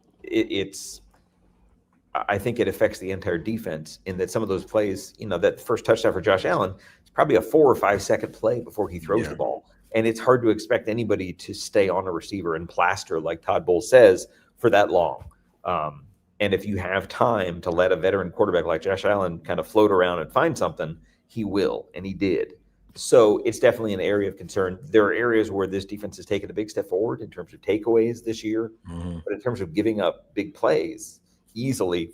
C: I think it affects the entire defense in that some of those plays, that first touchdown for Josh Allen, it's probably a 4 or 5 second play before he throws the ball. And it's hard to expect anybody to stay on a receiver and plaster, like Todd Bowles says, for that long. And if you have time to let a veteran quarterback like Josh Allen kind of float around and find something, he will, and he did. So it's definitely an area of concern. There are areas where this defense has taken a big step forward in terms of takeaways this year, but in terms of giving up big plays, easily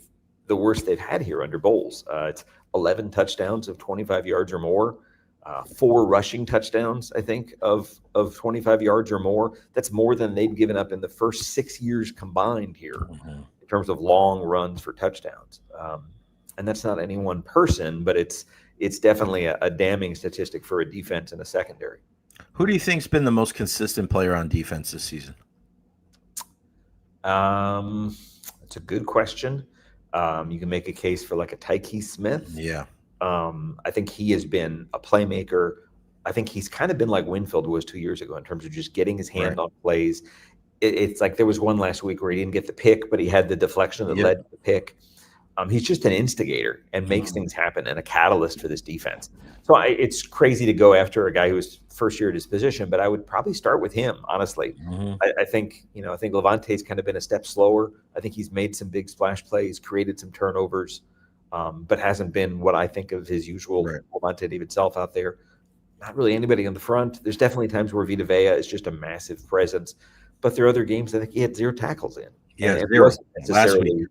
C: the worst they've had here under Bowles. It's 11 touchdowns of 25 yards or more, 4 rushing touchdowns, I think, of 25 yards or more. That's more than they've given up in the first 6 years combined here in terms of long runs for touchdowns. And that's not any one person, but it's definitely a damning statistic for a defense and a secondary.
B: Who do you think's been the most consistent player on defense this season?
C: It's a good question. You can make a case for like a Tyke Smith.
B: Yeah.
C: I think he has been a playmaker. I think he's kind of been like Winfield was 2 years ago in terms of just getting his hand on plays. It's like there was one last week where he didn't get the pick, but he had the deflection that led to the pick. He's just an instigator and makes things happen and a catalyst for this defense. So it's crazy to go after a guy who was first year at his position, but I would probably start with him, honestly. I think Levante's kind of been a step slower. I think he's made some big splash plays, created some turnovers, but hasn't been what I think of his usual Levante David self out there. Not really anybody on the front. There's definitely times where Vita Vea is just a massive presence, but there are other games I think he had 0 tackles in.
B: Yeah,
C: and
B: zero last week.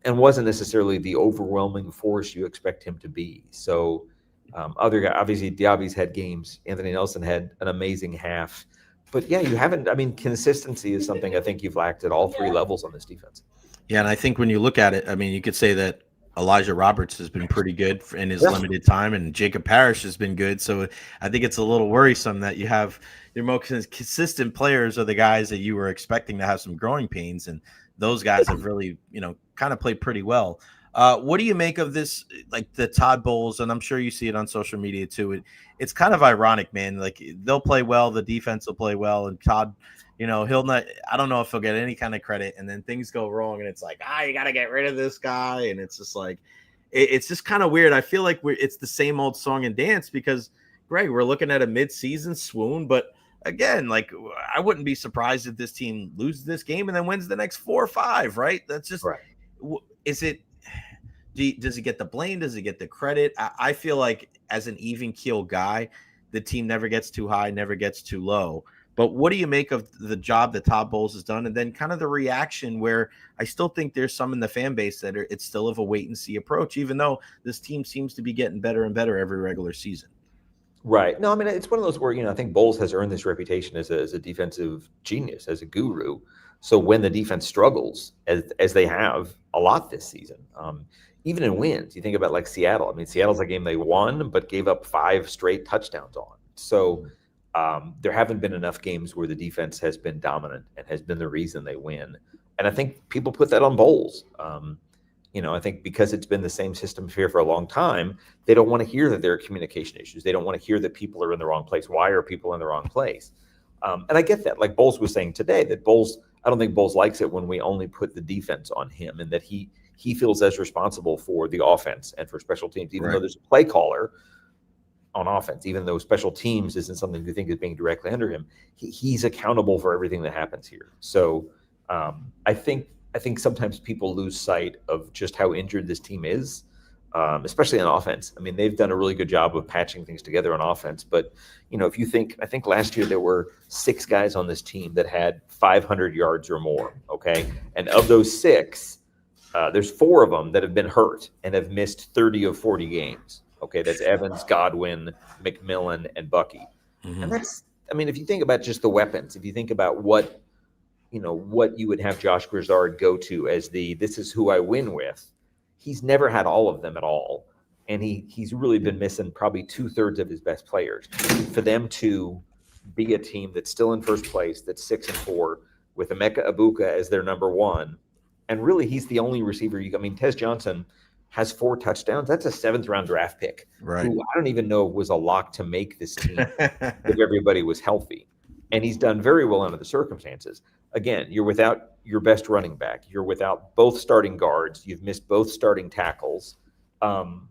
C: And wasn't necessarily the overwhelming force you expect him to be. So other guy, obviously Diaby's had games. Anthony Nelson had an amazing half. But yeah, you haven't, consistency is something I think you've lacked at all 3 levels on this defense.
B: Yeah, and I think when you look at it, you could say that Elijah Roberts has been pretty good in his limited time, and Jacob Parrish has been good. So I think it's a little worrisome that you have your most consistent players are the guys that you were expecting to have some growing pains, and those guys have really, kind of played pretty well. What do you make of this, like the Todd Bowles, and I'm sure you see it on social media too. It's kind of ironic, man. Like they'll play well, the defense will play well, and Todd, he'll not. I don't know if he'll get any kind of credit, and then things go wrong, and it's like, you got to get rid of this guy, and it's just like, it's just kind of weird. I feel like it's the same old song and dance because, Greg, we're looking at a mid-season swoon, but again, like I wouldn't be surprised if this team loses this game and then wins the next 4 or 5, right? That's just,
C: Right.
B: is it, does he get the blame? Does he get the credit? I feel like as an even keel guy, the team never gets too high, never gets too low. But what do you make of the job that Todd Bowles has done? And then kind of the reaction where I still think there's some in the fan base that it's still of a wait and see approach, even though this team seems to be getting better and better every regular season.
C: Right. No, I mean, it's one of those where, I think Bowles has earned this reputation as a defensive genius, as a guru. So when the defense struggles, as they have a lot this season, even in wins, you think about like Seattle. I mean, Seattle's a game they won, but gave up 5 straight touchdowns on. So there haven't been enough games where the defense has been dominant and has been the reason they win. And I think people put that on Bowles. I think because it's been the same system here for a long time, they don't want to hear that there are communication issues. They don't want to hear that people are in the wrong place. Why are people in the wrong place? And I get that. Like Bowles was saying today, that I don't think Bowles likes it when we only put the defense on him, and that he feels as responsible for the offense and for special teams, even though there's a play caller on offense, even though special teams isn't something you think is being directly under him. He's accountable for everything that happens here. So I think sometimes people lose sight of just how injured this team is, especially on offense. I mean, they've done a really good job of patching things together on offense. But, if you think, I think last year there were 6 guys on this team that had 500 yards or more, okay? And of those 6, there's 4 of them that have been hurt and have missed 30 of 40 games. Okay, that's Evans, Godwin, McMillan, and Bucky. Mm-hmm. And that's, I mean, if you think about just the weapons, if you think about what you would have Josh Grizzard go to as this is who I win with, he's never had all of them at all. And he's really been missing probably 2/3 of his best players. For them to be a team that's still in first place, that's 6-4, with Emeka Egbuka as their number 1, and really he's the only receiver Tez Johnson has 4 touchdowns. That's a 7th-round draft pick,
B: right?
C: Who I don't even know was a lock to make this team if everybody was healthy. And he's done very well under the circumstances. Again, you're without your best running back. You're without both starting guards. You've missed both starting tackles. And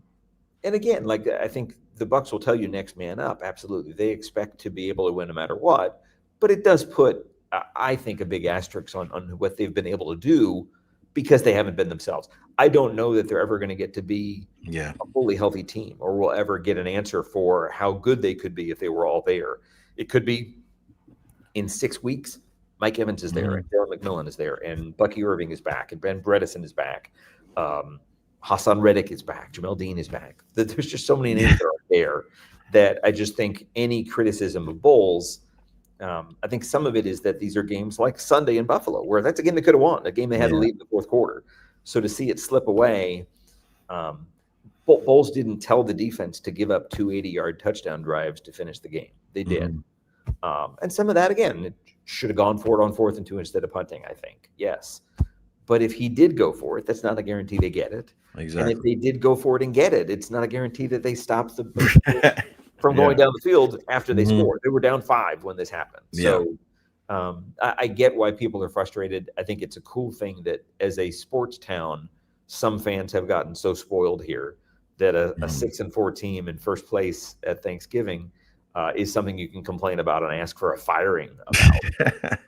C: again, like I think the Bucs will tell you next man up. Absolutely. They expect to be able to win no matter what. But it does put, I think, a big asterisk on what they've been able to do because they haven't been themselves. I don't know that they're ever going to get to be a fully healthy team, or will ever get an answer for how good they could be if they were all there. It could be in 6 weeks, Mike Evans is there, and Darren McMillan is there, and Bucky Irving is back, and Ben Bredesen is back. Hassan Reddick is back. Jamel Dean is back. There's just so many names that are there that I just think any criticism of Bowles, I think some of it is that these are games like Sunday in Buffalo, where that's a game they could have won, a game they had to lead in the 4th quarter. So to see it slip away, Bowles didn't tell the defense to give up 2 80-yard touchdown drives to finish the game. They did. And some of that, again, it should have gone for it on 4th and 2 instead of punting, I think. Yes. But if he did go for it, that's not a guarantee they get it.
B: Exactly.
C: And if they did go for it and get it, it's not a guarantee that they stopped from going down the field after they scored. They were down 5 when this happened. So I get why people are frustrated. I think it's a cool thing that as a sports town, some fans have gotten so spoiled here that a 6-4 team in first place at Thanksgiving is something you can complain about and ask for a firing about.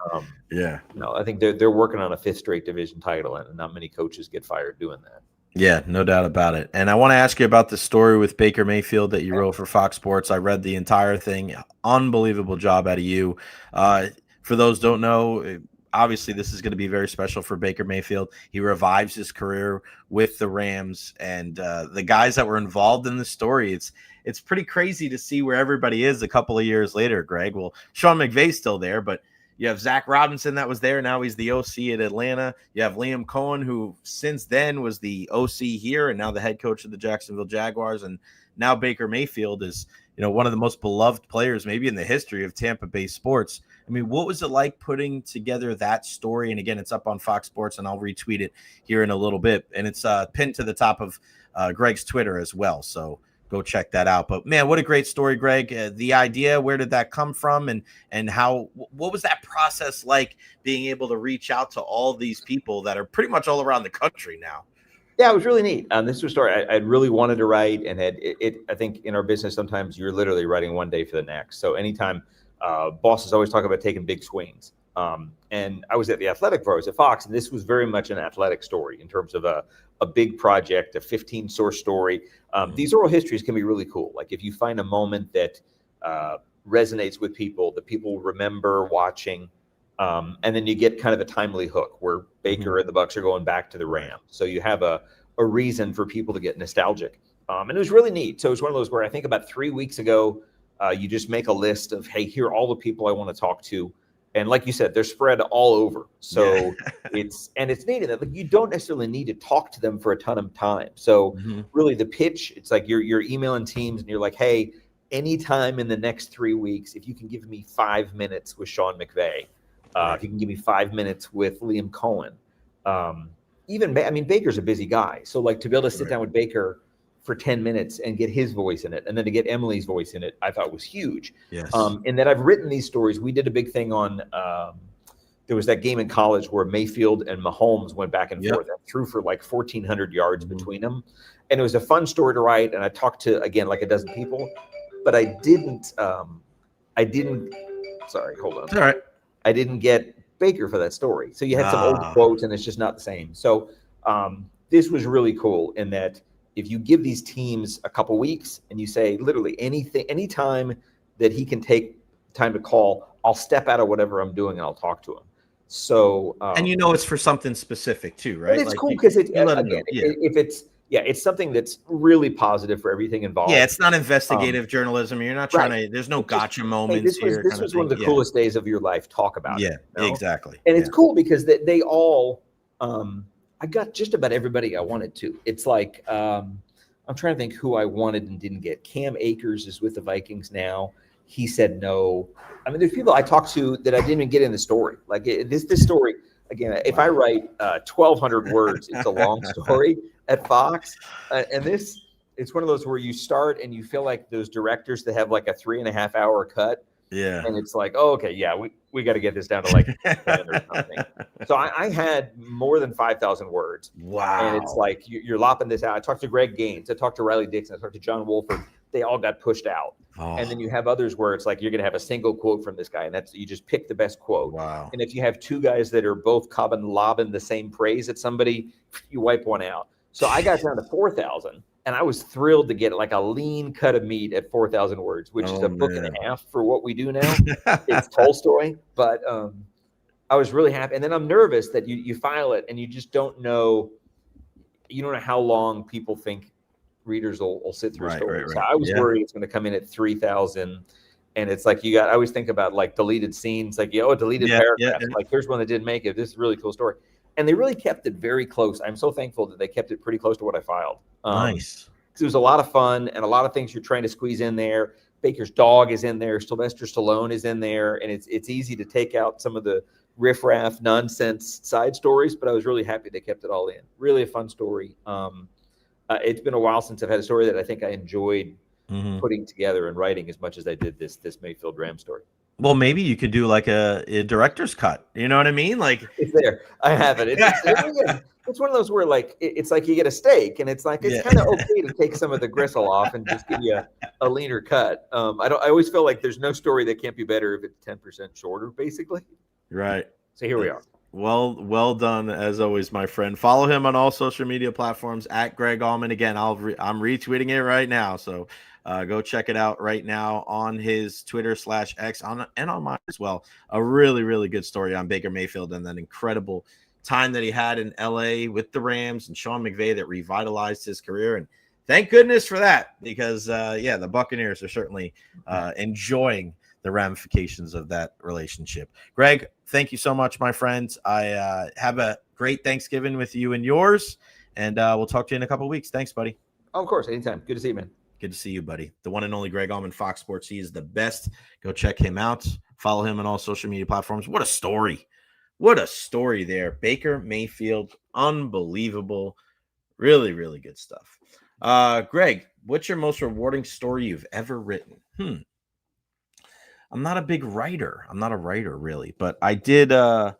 C: No, I think they're working on a 5th straight division title, and not many coaches get fired doing that.
B: Yeah, no doubt about it. And I want to ask you about the story with Baker Mayfield that you wrote for Fox Sports. I read the entire thing. Unbelievable job out of you. For those who don't know, obviously this is going to be very special for Baker Mayfield. He revives his career with the Rams, and the guys that were involved in the story, it's pretty crazy to see where everybody is a couple of years later, Greg. Well, Sean McVay's still there, but you have Zach Robinson that was there. Now he's the OC at Atlanta. You have Liam Cohen, who since then was the OC here and now the head coach of the Jacksonville Jaguars. And now Baker Mayfield is, one of the most beloved players maybe in the history of Tampa Bay sports. I mean, what was it like putting together that story? And again, it's up on Fox Sports, and I'll retweet it here in a little bit. And it's pinned to the top of Greg's Twitter as well. So go check that out. But man, what a great story, Greg. The idea, where did that come from? And what was that process like, being able to reach out to all these people that are pretty much all around the country now?
C: Yeah, it was really neat. This was a story I'd really wanted to write, and I think in our business, sometimes you're literally writing one day for the next. So anytime bosses always talk about taking big swings. And I was at the athletic before I was at Fox, and this was very much an athletic story in terms of a big project, a 15 source story. These oral histories can be really cool. Like if you find a moment that resonates with people, that people remember watching, and then you get kind of a timely hook where Baker and the Bucks are going back to the Rams. So you have a reason for people to get nostalgic. And it was really neat. So it was one of those where I think about 3 weeks ago, you just make a list of, hey, here are all the people I want to talk to. And like you said, they're spread all over. So it's neat in that like, you don't necessarily need to talk to them for a ton of time. So really the pitch, it's like you're emailing teams and you're like, hey, anytime in the next 3 weeks, if you can give me 5 minutes with Sean McVay, if you can give me 5 minutes with Liam Cohen, Baker's a busy guy. So like to be able to sit down with Baker for 10 minutes and get his voice in it, and then to get Emily's voice in it, I thought was huge.
B: Yes.
C: And that I've written these stories. We did a big thing on, there was that game in college where Mayfield and Mahomes went back and forth and threw for like 1,400 yards between them. And it was a fun story to write. And I talked to, again, like a dozen people, but I didn't, sorry, hold on.
B: It's all right.
C: I didn't get Baker for that story. So you had some old quotes and it's just not the same. So this was really cool in that if you give these teams a couple weeks and you say literally anytime that he can take time to call, I'll step out of whatever I'm doing and I'll talk to him. So
B: and it's for something specific too, right?
C: It's cool because it's something that's really positive for everything involved.
B: Yeah, it's not investigative journalism. You're not trying to. There's no gotcha moments here.
C: This was one of the coolest days of your life. Talk about it.
B: Yeah, exactly.
C: And it's cool because they all. I got just about everybody I wanted to. It's like I'm trying to think who I wanted and didn't get. Cam Akers is with the Vikings now. He said no. I mean, there's people I talked to that I didn't even get in the story. Like this story again. If I write 1,200 words, it's a long story at Fox. And it's one of those where you start and you feel like those directors that have like a 3.5 hour cut.
B: Yeah.
C: And it's like, oh, okay, yeah, we got to get this down to like 10 or something. So I had more than 5,000 words.
B: Wow.
C: And it's like you're lopping this out. I talked to Greg Gaines. I talked to Riley Dixon. I talked to John Wolford. They all got pushed out. Oh. And then you have others where it's like you're going to have a single quote from this guy, and you just pick the best quote.
B: Wow.
C: And if you have two guys that are both lobbing the same praise at somebody, you wipe one out. So I got down to 4,000. And I was thrilled to get like a lean cut of meat at 4,000 words, which is a book and a half for what we do now. It's Tolstoy, but I was really happy. And then I'm nervous that you file it and you just don't know. You don't know how long people think readers will sit through stories. Right. So I was worried it's going to come in at 3,000. And it's like I always think about like deleted scenes, like a deleted paragraph. Like here's one that didn't make it. This is a really cool story. And they really kept it very close. I'm so thankful that they kept it pretty close to what I filed.
B: Nice.
C: Because it was a lot of fun and a lot of things you're trying to squeeze in there. Baker's dog is in there. Sylvester Stallone is in there. And it's easy to take out some of the riffraff nonsense side stories, but I was really happy they kept it all in. Really a fun story. It's been a while since I've had a story that I think I enjoyed putting together and writing as much as I did this Mayfield Rams story.
B: Well, maybe you could do like a director's cut. You know what I mean? Like
C: it's there. I have it. It's one of those where like it's like you get a steak, and it's like it's kind of okay to take some of the gristle off and just give you a leaner cut. I always feel like there's no story that can't be better if it's 10% shorter, basically.
B: Right.
C: So here we are.
B: Well done as always, my friend. Follow him on all social media platforms at Greg Auman. Again, I'm retweeting it right now. So go check it out right now on his Twitter /X and on mine as well. A really, really good story on Baker Mayfield and that incredible time that he had in LA with the Rams and Sean McVay that revitalized his career. And thank goodness for that, because the Buccaneers are certainly enjoying the ramifications of that relationship. Greg, thank you so much, my friends. I have a great Thanksgiving with you and yours, and we'll talk to you in a couple of weeks. Thanks, buddy.
C: Oh, of course, anytime. Good to see you, man.
B: Good to see you, buddy. The one and only Greg Auman, FOX Sports. He is the best. Go check him out. Follow him on all social media platforms. What a story. What a story there. Baker Mayfield, unbelievable. Really, really good stuff. Greg, what's your most rewarding story you've ever written? I'm not a big writer. I'm not a writer, really, but I did. Two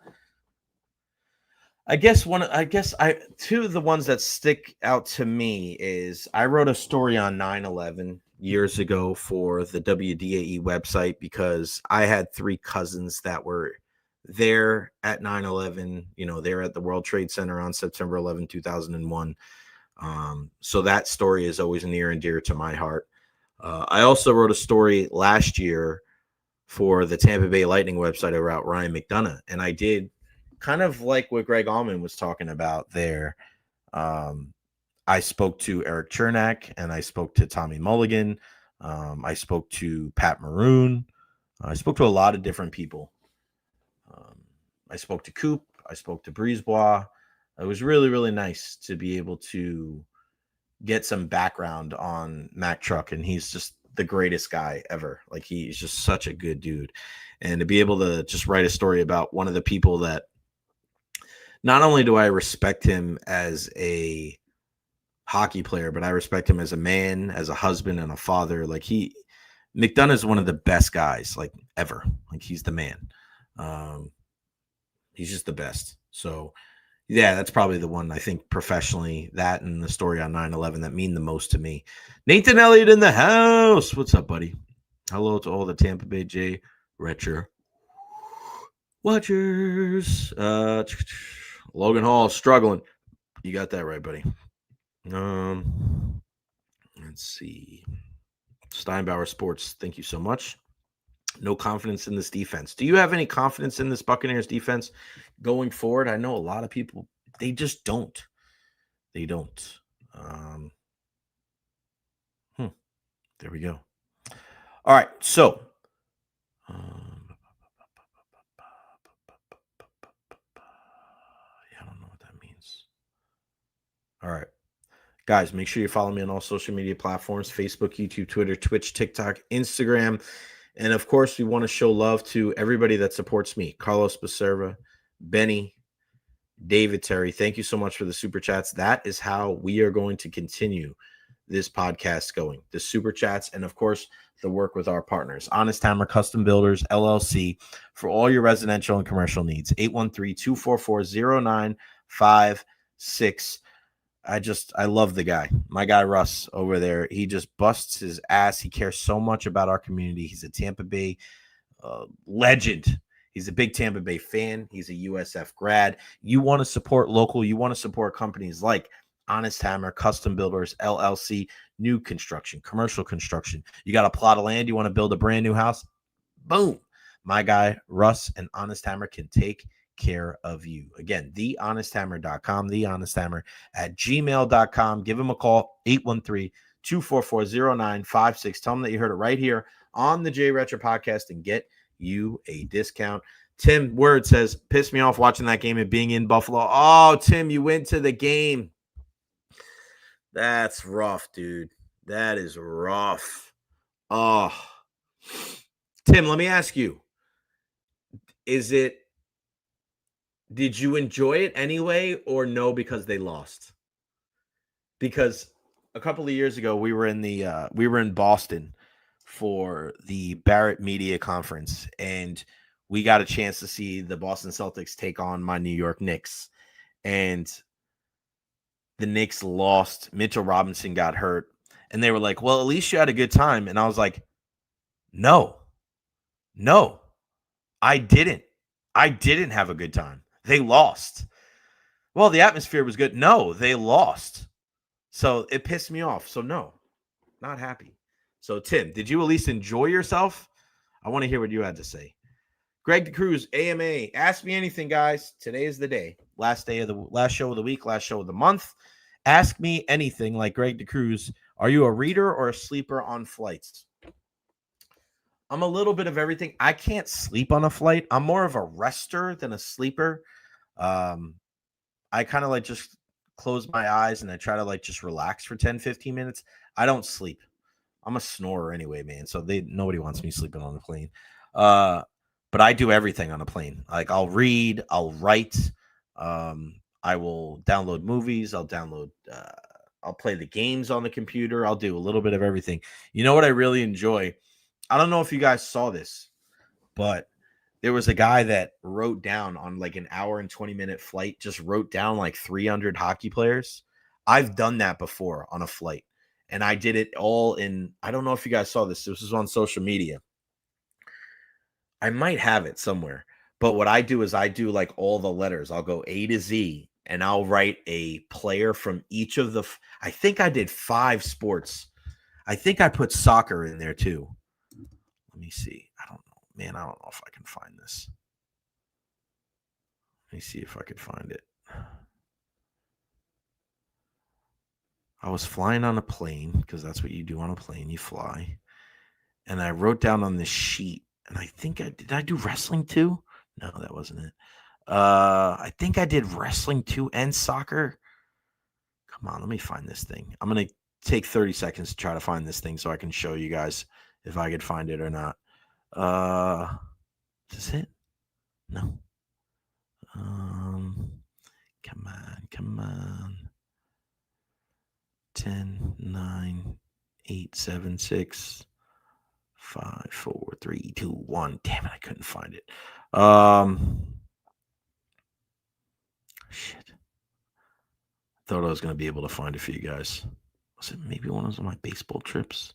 B: of the ones that stick out to me is I wrote a story on 9/11 years ago for the WDAE website because I had 3 cousins that were there at 9/11. You know, they're at the World Trade Center on September 11, 2001. So that story is always near and dear to my heart. I also wrote a story last year for the Tampa Bay Lightning website about Ryan McDonough, and I did kind of like what Greg Auman was talking about there. I spoke to Eric Chernak and I spoke to Tommy Mulligan. I spoke to Pat Maroon. I spoke to a lot of different people. I spoke to Coop. I spoke to Brisebois. It was really, really nice to be able to get some background on Mac Truck, and he's just the greatest guy ever. Like, he's just such a good dude. And to be able to just write a story about one of the people that not only do I respect him as a hockey player, but I respect him as a man, as a husband, and a father. Like, McDonough is one of the best guys like ever. Like, he's the man. He's just the best. So yeah, that's probably the one I think professionally, that and the story on 9/11 that mean the most to me. Nathan Elliott in the house. What's up, buddy? Hello to all the Tampa Bay J Recher watchers. Logan Hall struggling. You got that right, buddy. Let's see. Steinbauer Sports, thank you so much. No confidence in this defense. Do you have any confidence in this Buccaneers defense going forward? I know a lot of people, they just don't. They don't. There we go. All right, so yeah, I don't know what that means. All right. Guys, make sure you follow me on all social media platforms: Facebook, YouTube, Twitter, Twitch, TikTok, Instagram. And of course, we want to show love to everybody that supports me. Carlos Becerra, Benny, David Terry. Thank you so much for the super chats. That is how we are going to continue this podcast going. The super chats, and of course, the work with our partners. Honest Hammer Custom Builders, LLC, for all your residential and commercial needs. 813-244-0956. I love the guy. My guy Russ over there. He just busts his ass. He cares so much about our community. He's a Tampa Bay legend. He's a big Tampa Bay fan. He's a USF grad. You want to support local. You want to support companies like Honest Hammer, Custom Builders, LLC, new construction, commercial construction. You got a plot of land. You want to build a brand new house? Boom. My guy Russ and Honest Hammer can take care of you. Again, thehonesthammer.com, thehonesthammer@gmail.com. Give him a call, 813-244-0956. Tell him that you heard it right here on the Jay Recher podcast and get you a discount. Tim Word says, pissed me off watching that game and being in Buffalo. Oh, Tim, you went to the game. That's rough, dude. That is rough. Oh, Tim, let me ask you, did you enjoy it anyway, or no, because they lost? Because a couple of years ago, we were in Boston for the Barrett Media Conference, and we got a chance to see the Boston Celtics take on my New York Knicks, and the Knicks lost. Mitchell Robinson got hurt, and they were like, "Well, at least you had a good time." And I was like, "No, I didn't. I didn't have a good time. They lost." Well, the atmosphere was good. No, they lost. So it pissed me off. So no, not happy. So Tim, did you at least enjoy yourself? I want to hear what you had to say. Greg DeCruz, AMA, ask me anything, guys. Today is the day. Last show of the week, last show of the month. Ask me anything, like Greg DeCruz. Are you a reader or a sleeper on flights? I'm a little bit of everything. I can't sleep on a flight. I'm more of a rester than a sleeper. I kind of like just close my eyes and I try to like just relax for 10, 15 minutes. I don't sleep. I'm a snorer anyway, man. So nobody wants me sleeping on the plane. But I do everything on a plane. Like, I'll read, I'll write, I will download movies, I'll play the games on the computer, I'll do a little bit of everything. You know what I really enjoy? I don't know if you guys saw this, but there was a guy that wrote down on like an hour and 20-minute flight, just wrote down like 300 hockey players. I've done that before on a flight. And I did it all in, I don't know if you guys saw this. This was on social media. I might have it somewhere. But what I do is I do like all the letters. I'll go A to Z and I'll write a player from each of the, I think I did 5 sports. I think I put soccer in there too. Let me see. I don't know. Man, I don't know if I can find this. Let me see if I could find it. I was flying on a plane because that's what you do on a plane. You fly. And I wrote down on this sheet, and I think did I do wrestling too? No, that wasn't it. I think I did wrestling too and soccer. Come on, let me find this thing. I'm going to take 30 seconds to try to find this thing so I can show you guys if I could find it or not. Is this it? No. Come on. 10, 9, 8, 7, 6, 5, 4, 3, 2, 1. Damn it, I couldn't find it. Shit. Thought I was going to be able to find it for you guys. Was it maybe one of my baseball trips?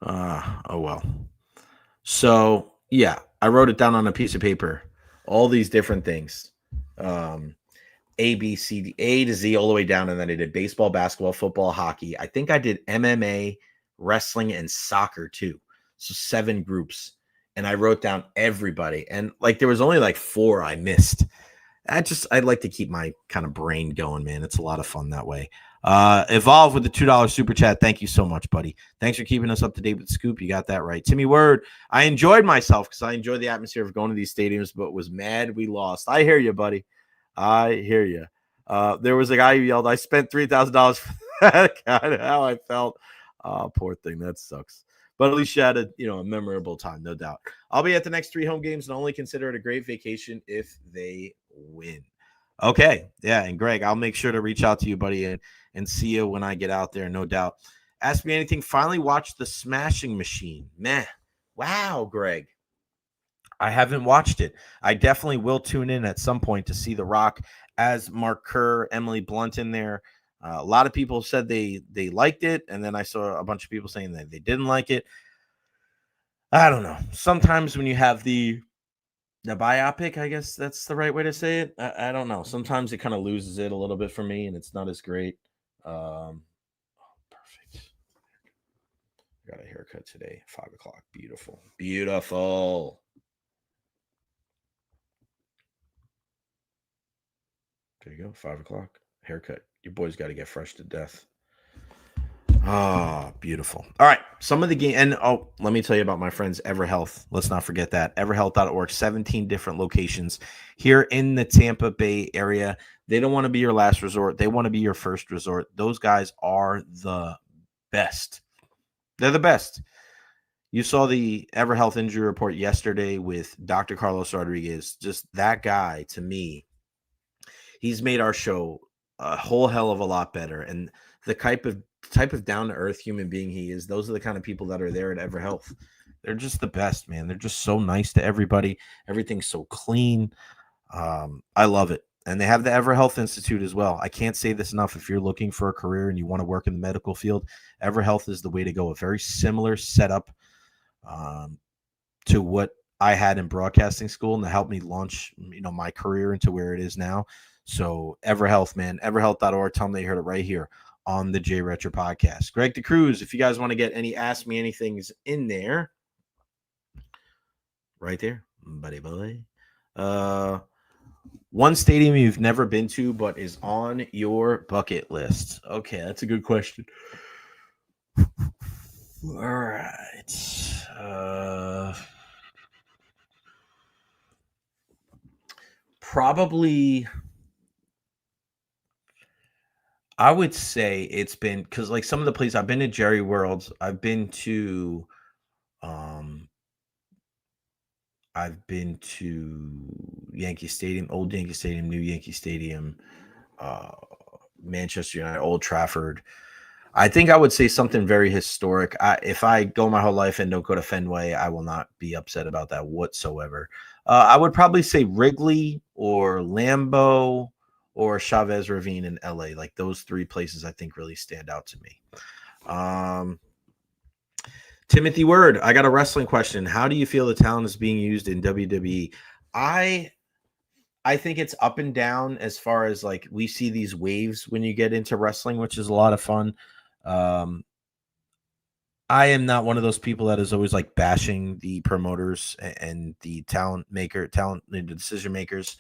B: Oh well. So yeah, I wrote it down on a piece of paper. All these different things. A, B, C, D, A to Z all the way down. And then I did baseball, basketball, football, hockey. I think I did MMA, wrestling, and soccer too. So 7 groups. And I wrote down everybody. And like there was only like 4 I missed. I'd like to keep my kind of brain going, man. It's a lot of fun that way. Evolve with the $2 super chat. Thank you so much, buddy. Thanks for keeping us up to date with Scoop. You got that right. Timmy Word, I enjoyed myself because I enjoy the atmosphere of going to these stadiums, but was mad we lost. I hear you, buddy. I hear you. There was a guy who yelled, I spent $3,000 for that. Kind of how I felt. Poor thing. That sucks. But at least you had a memorable time, no doubt. I'll be at the next 3 home games and only consider it a great vacation if they win. Okay. Yeah. And Greg, I'll make sure to reach out to you, buddy, and see you when I get out there, no doubt. Ask me anything. Finally watched The Smashing Machine. Meh. Wow, Greg. I haven't watched it. I definitely will tune in at some point to see The Rock as Mark Kerr, Emily Blunt in there. A lot of people said they liked it, and then I saw a bunch of people saying that they didn't like it. I don't know. Sometimes when you have the biopic, I guess that's the right way to say it. I don't know. Sometimes it kind of loses it a little bit for me, and it's not as great. Perfect. Got a haircut today, 5 o'clock. Beautiful. Beautiful. There you go, 5 o'clock. Haircut. Your boy's got to get fresh to death. Ah, beautiful. All right. Some of the game. And let me tell you about my friends, EverHealth. Let's not forget that. EverHealth.org, 17 different locations here in the Tampa Bay area. They don't want to be your last resort. They want to be your first resort. Those guys are the best. They're the best. You saw the EverHealth injury report yesterday with Dr. Carlos Rodriguez. Just that guy, to me, he's made our show a whole hell of a lot better. And the type of down-to-earth human being he is, those are the kind of people that are there at EverHealth. They're just the best, man. They're just so nice to everybody. Everything's so clean. I love it. And they have the EverHealth Institute as well. I can't say this enough. If you're looking for a career and you want to work in the medical field, EverHealth is the way to go. A very similar setup to what I had in broadcasting school, and to help me launch, my career into where it is now. So EverHealth, man, everhealth.org. Tell them they heard it right here on the J Recher podcast. Greg DeCruz, if you guys want to get any Ask Me Anythings in there, right there, buddy boy. One stadium you've never been to but is on your bucket list. Okay, that's a good question. All right. Probably, I would say it's been, because like some of the places I've been to, Jerry World's, I've been to Yankee Stadium, old Yankee Stadium, new Yankee Stadium, Manchester United, Old Trafford. I think I would say something very historic. If I go my whole life and don't go to Fenway, I will not be upset about that whatsoever. I would probably say Wrigley or Lambeau or Chavez Ravine in LA. Like those three places I think really stand out to me. Timothy Word, I got a wrestling question. How do you feel the talent is being used in WWE? I think it's up and down as far as like we see these waves when you get into wrestling, which is a lot of fun. I am not one of those people that is always like bashing the promoters and the the decision makers,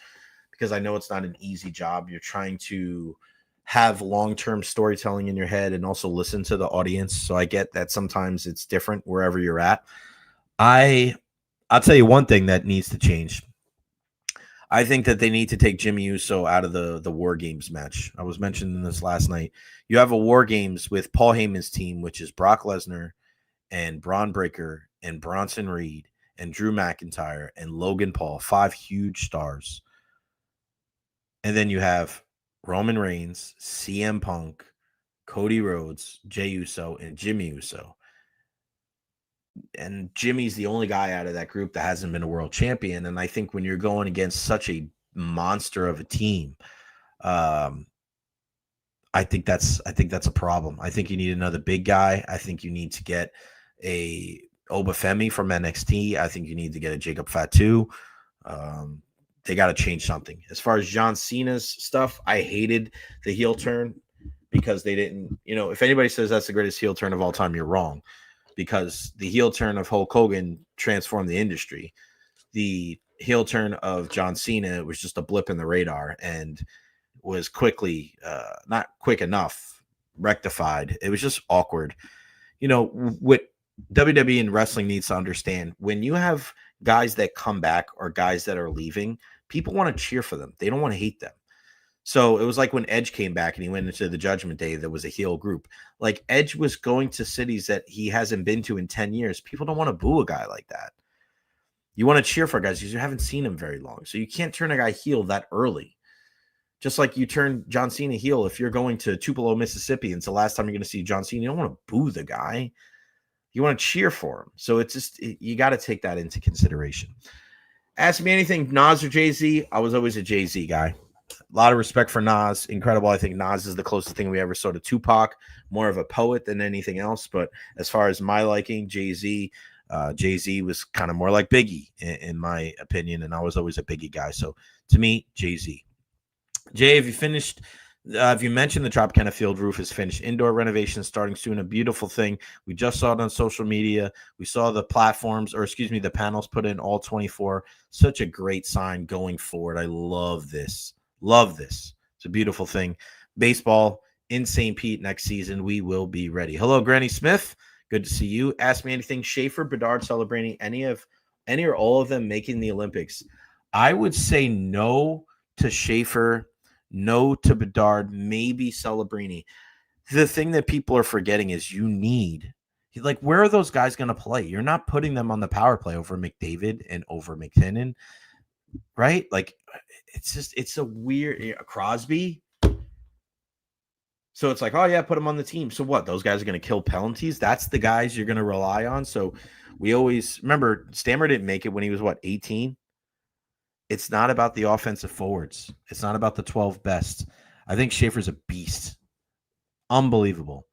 B: because I know it's not an easy job. You're trying to have long-term storytelling in your head and also listen to the audience. So I get that sometimes it's different wherever you're at. I'll tell you one thing that needs to change. I think that they need to take Jimmy Uso out of the War Games match. I was mentioning this last night. You have a War Games with Paul Heyman's team, which is Brock Lesnar and Braun Breaker and Bronson Reed and Drew McIntyre and Logan Paul, 5 huge stars. And then you have Roman Reigns, CM Punk, Cody Rhodes, Jey Uso, and Jimmy Uso. And Jimmy's the only guy out of that group that hasn't been a world champion. And I think when you're going against such a monster of a team, I think that's a problem. I think you need another big guy. I think you need to get a Obafemi from NXT. I think you need to get a Jacob Fatu. They got to change something. As far as John Cena's stuff, I hated the heel turn because they didn't, if anybody says that's the greatest heel turn of all time, you're wrong. Because the heel turn of Hulk Hogan transformed the industry. The heel turn of John Cena was just a blip in the radar and was quickly, not quick enough, rectified. It was just awkward. What WWE and wrestling needs to understand, when you have guys that come back or guys that are leaving, people want to cheer for them. They don't want to hate them. So it was like when Edge came back and he went into the Judgment Day, there was a heel group. Like Edge was going to cities that he hasn't been to in 10 years. People don't want to boo a guy like that. You want to cheer for guys because you haven't seen him very long. So you can't turn a guy heel that early. Just like you turn John Cena heel if you're going to Tupelo, Mississippi, and it's the last time you're going to see John Cena. You don't want to boo the guy. You want to cheer for him. So it's just, you got to take that into consideration. Ask me anything, Nas or Jay-Z. I was always a Jay-Z guy. A lot of respect for Nas. Incredible. I think Nas is the closest thing we ever saw to Tupac. More of a poet than anything else. But as far as my liking, Jay-Z was kind of more like Biggie, in my opinion. And I was always a Biggie guy. So to me, Jay-Z. Jay, have you finished? Have you mentioned the Tropicana Field roof is finished? Indoor renovation starting soon. A beautiful thing. We just saw it on social media. We saw the the panels put in all 24. Such a great sign going forward. I love this. Love this. It's a beautiful thing. Baseball in St. Pete next season. We will be ready. Hello, Granny Smith. Good to see you. Ask me anything. Schaefer, Bedard celebrating any or all of them making the Olympics. I would say no to Schaefer, no to Bedard, maybe Celebrini. The thing that people are forgetting is where are those guys going to play? You're not putting them on the power play over McDavid and over McKinnon, right? Like, it's a weird Crosby. So it's like, oh yeah, put them on the team. So what? Those guys are going to kill penalties. That's the guys you're going to rely on. So we always remember Stammer didn't make it when he was 18. It's not about the offensive forwards. It's not about the 12 best. I think Schaefer's a beast. Unbelievable.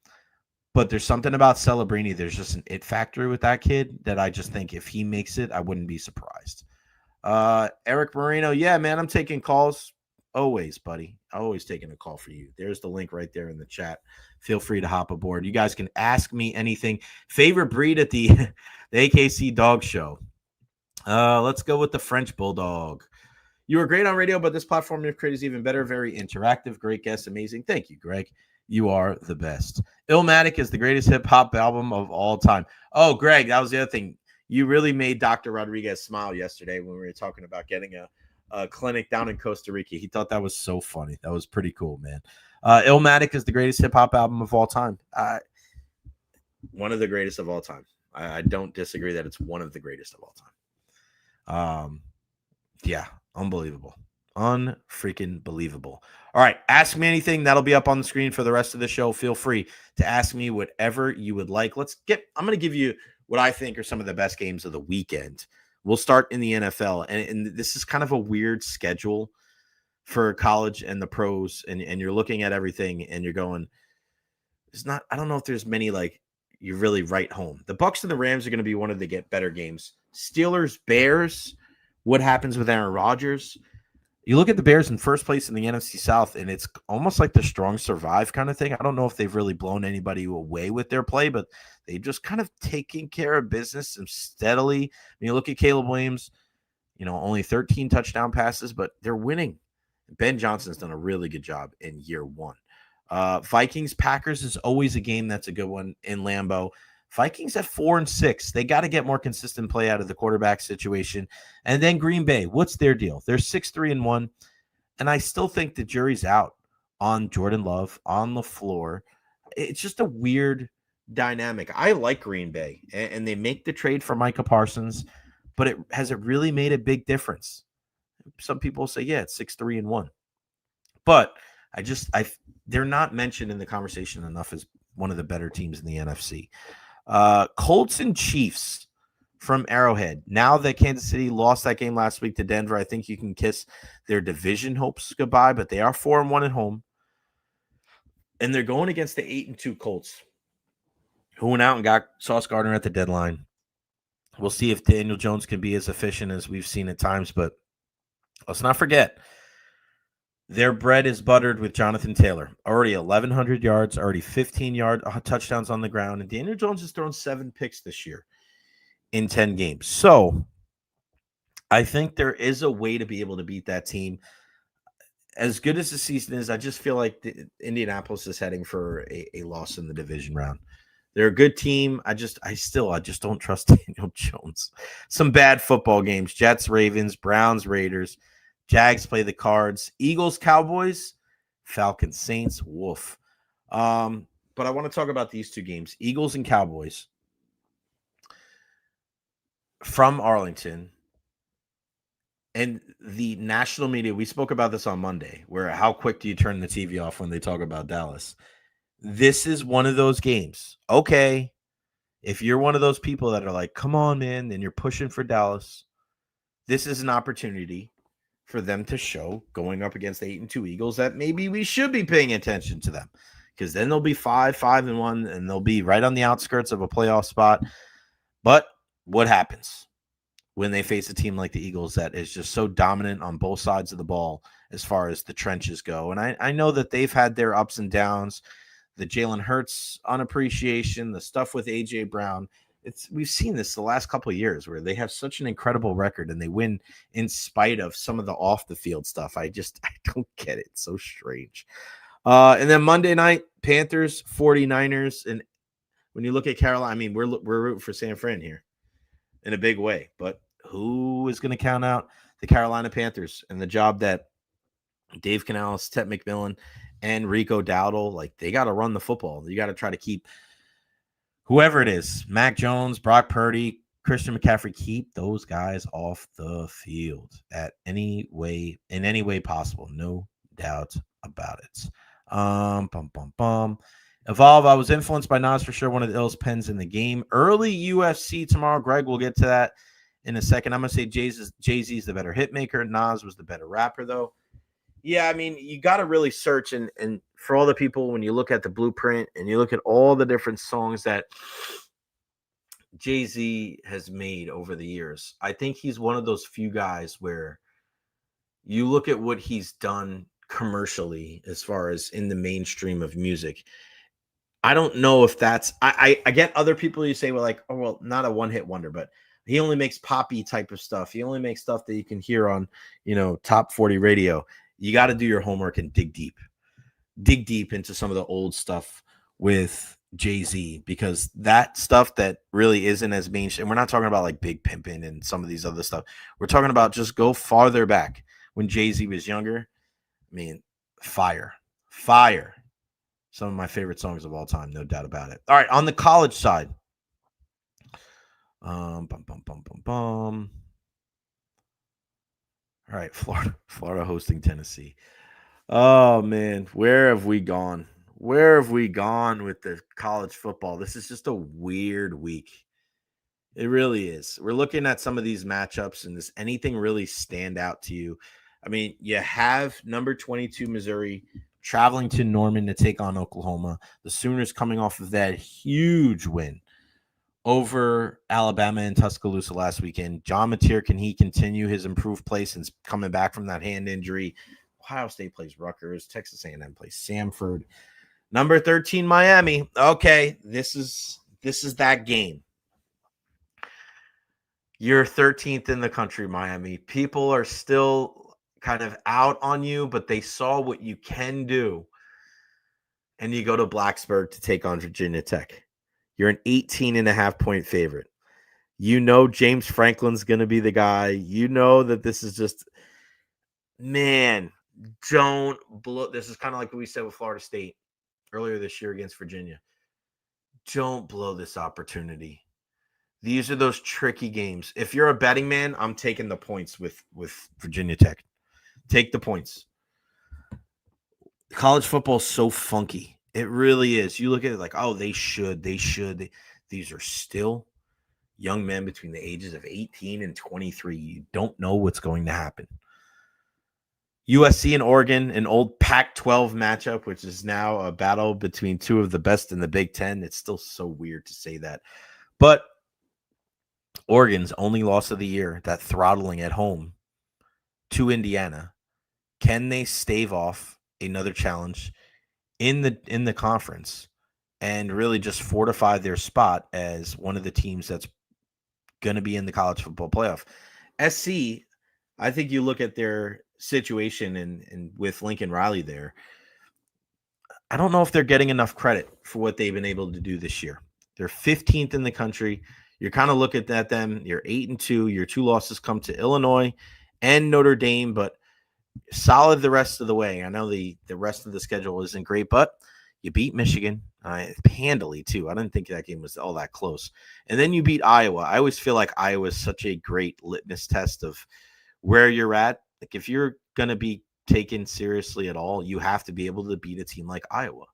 B: But there's something about Celebrini. There's just an it factor with that kid that I just think if he makes it, I wouldn't be surprised. Eric Marino. Yeah, man, I'm taking calls. Always, buddy. Always taking a call for you. There's the link right there in the chat. Feel free to hop aboard. You guys can ask me anything. Favorite breed at the AKC Dog Show. Let's go with the French Bulldog. You were great on radio, but this platform you've created is even better. Very interactive. Great guest. Amazing. Thank you, Greg. You are the best. Illmatic is the greatest hip-hop album of all time. Oh, Greg, that was the other thing. You really made Dr. Rodriguez smile yesterday when we were talking about getting a clinic down in Costa Rica. He thought that was so funny. That was pretty cool, man. Illmatic is the greatest hip-hop album of all time. One of the greatest of all time. I don't disagree that it's one of the greatest of all time. Yeah, unbelievable. Unfreaking believable. All right, ask me anything. That'll be up on the screen for the rest of the show. Feel free to ask me whatever you would like. I'm going to give you what I think are some of the best games of the weekend. We'll start in the NFL, and this is kind of a weird schedule for college and the pros, and you're looking at everything and you're going, I don't know if there's many like you really write home. The Bucks and the Rams are going to be one of the better games. Steelers, Bears, what happens with Aaron Rodgers? You look at the Bears in first place in the NFC South, and it's almost like the strong survive kind of thing. I don't know if they've really blown anybody away with their play, but they've just kind of taken care of business and steadily. When you look at Caleb Williams, only 13 touchdown passes, but they're winning. Ben Johnson's done a really good job in year one. Vikings Packers is always a game that's a good one in Lambeau. Vikings at 4-6. They got to get more consistent play out of the quarterback situation. And then Green Bay, what's their deal? They're 6-3-1. And I still think the jury's out on Jordan Love, on LaFleur. It's just a weird dynamic. I like Green Bay, and they make the trade for Micah Parsons, but has it really made a big difference? Some people say, yeah, it's 6-3-1. But they're not mentioned in the conversation enough as one of the better teams in the NFC. Colts and Chiefs from Arrowhead. Now that Kansas City lost that game last week to Denver, I think you can kiss their division hopes goodbye, but they are 4-1 at home. And they're going against the 8-2 Colts, who went out and got Sauce Gardner at the deadline. We'll see if Daniel Jones can be as efficient as we've seen at times, but let's not forget, their bread is buttered with Jonathan Taylor. Already 1,100 yards, already 15 touchdowns on the ground. And Daniel Jones has thrown 7 picks this year in 10 games. So I think there is a way to be able to beat that team. As good as the season is, I just feel like Indianapolis is heading for a loss in the division round. They're a good team. I just don't trust Daniel Jones. Some bad football games. Jets, Ravens, Browns, Raiders. Jags play the Cards, Eagles, Cowboys, Falcons, Saints, Wolf. But I want to talk about these two games, Eagles and Cowboys from Arlington. And the national media, we spoke about this on Monday, where how quick do you turn the TV off when they talk about Dallas? This is one of those games. Okay, if you're one of those people that are like, come on, man, and you're pushing for Dallas, this is an opportunity for them to show going up against the 8-2 Eagles that maybe we should be paying attention to them, because then they'll be 5-1, and they'll be right on the outskirts of a playoff spot. But what happens when they face a team like the Eagles that is just so dominant on both sides of the ball as far as the trenches go? And I know that they've had their ups and downs, the Jalen Hurts unappreciation, the stuff with A.J. Brown. We've seen this the last couple of years where they have such an incredible record and they win in spite of some of the off the field stuff. I don't get it. It's so strange. And then Monday night, Panthers, 49ers. And when you look at Carolina, I mean, we're rooting for San Fran here in a big way, but who is going to count out the Carolina Panthers and the job that Dave Canales, Ted McMillan, and Rico Dowdle, like, they got to run the football. You got to try to keep whoever it is, Mac Jones, Brock Purdy, Christian McCaffrey, keep those guys off the field in any way possible. No doubt about it. Evolve, I was influenced by Nas for sure. One of the illest pens in the game. Early UFC tomorrow. Greg, we'll get to that in a second. I'm going to say Jay-Z's the better hitmaker. Nas was the better rapper, though. Yeah, I mean, you got to really search. And for all the people, when you look at the blueprint and you look at all the different songs that Jay-Z has made over the years, I think he's one of those few guys where you look at what he's done commercially as far as in the mainstream of music. I don't know if that's – I get other people you say, well, like, oh, well, not a one-hit wonder, but he only makes poppy type of stuff. He only makes stuff that you can hear on, top 40 radio. You got to do your homework and dig deep into some of the old stuff with Jay-Z, because that stuff that really isn't as mainstream. We're not talking about like Big Pimpin' and some of these other stuff. We're talking about just go farther back when Jay-Z was younger. I mean, fire. Some of my favorite songs of all time, no doubt about it. All right, on the college side. All right, Florida hosting Tennessee. Oh, man, where have we gone? Where have we gone with the college football? This is just a weird week. It really is. We're looking at some of these matchups, and does anything really stand out to you? I mean, you have number 22 Missouri traveling to Norman to take on Oklahoma. The Sooners coming off of that huge win over Alabama and Tuscaloosa last weekend. John Mateer, can he continue his improved play since coming back from that hand injury? Ohio State plays Rutgers. Texas A&M plays Samford. Number 13 Miami. Okay, this is that game. You're 13th in the country, Miami. People are still kind of out on you, but they saw what you can do. And you go to Blacksburg to take on Virginia Tech. You're an 18.5-point favorite. You know James Franklin's going to be the guy. You know that this is just, man, don't blow. This is kind of like what we said with Florida State earlier this year against Virginia. Don't blow this opportunity. These are those tricky games. If you're a betting man, I'm taking the points with Virginia Tech. Take the points. College football is so funky. It really is. You look at it like, oh, they should. These are still young men between the ages of 18 and 23. You don't know what's going to happen. USC and Oregon, an old Pac-12 matchup, which is now a battle between two of the best in the Big Ten. It's still so weird to say that. But Oregon's only loss of the year, that throttling at home to Indiana. Can they stave off another challenge in the conference and really just fortify their spot as one of the teams that's going to be in the college football playoff? SC, I think you look at their situation and with Lincoln Riley there, I don't know if they're getting enough credit for what they've been able to do this year. They're 15th in the country. You're kind of looking at them. You're 8-2. Your two losses come to Illinois and Notre Dame, but solid the rest of the way. I know the rest of the schedule isn't great, but you beat Michigan handily too. I didn't think that game was all that close. And then you beat Iowa. I always feel like Iowa is such a great litmus test of where you're at. Like if you're going to be taken seriously at all, you have to be able to beat a team like Iowa.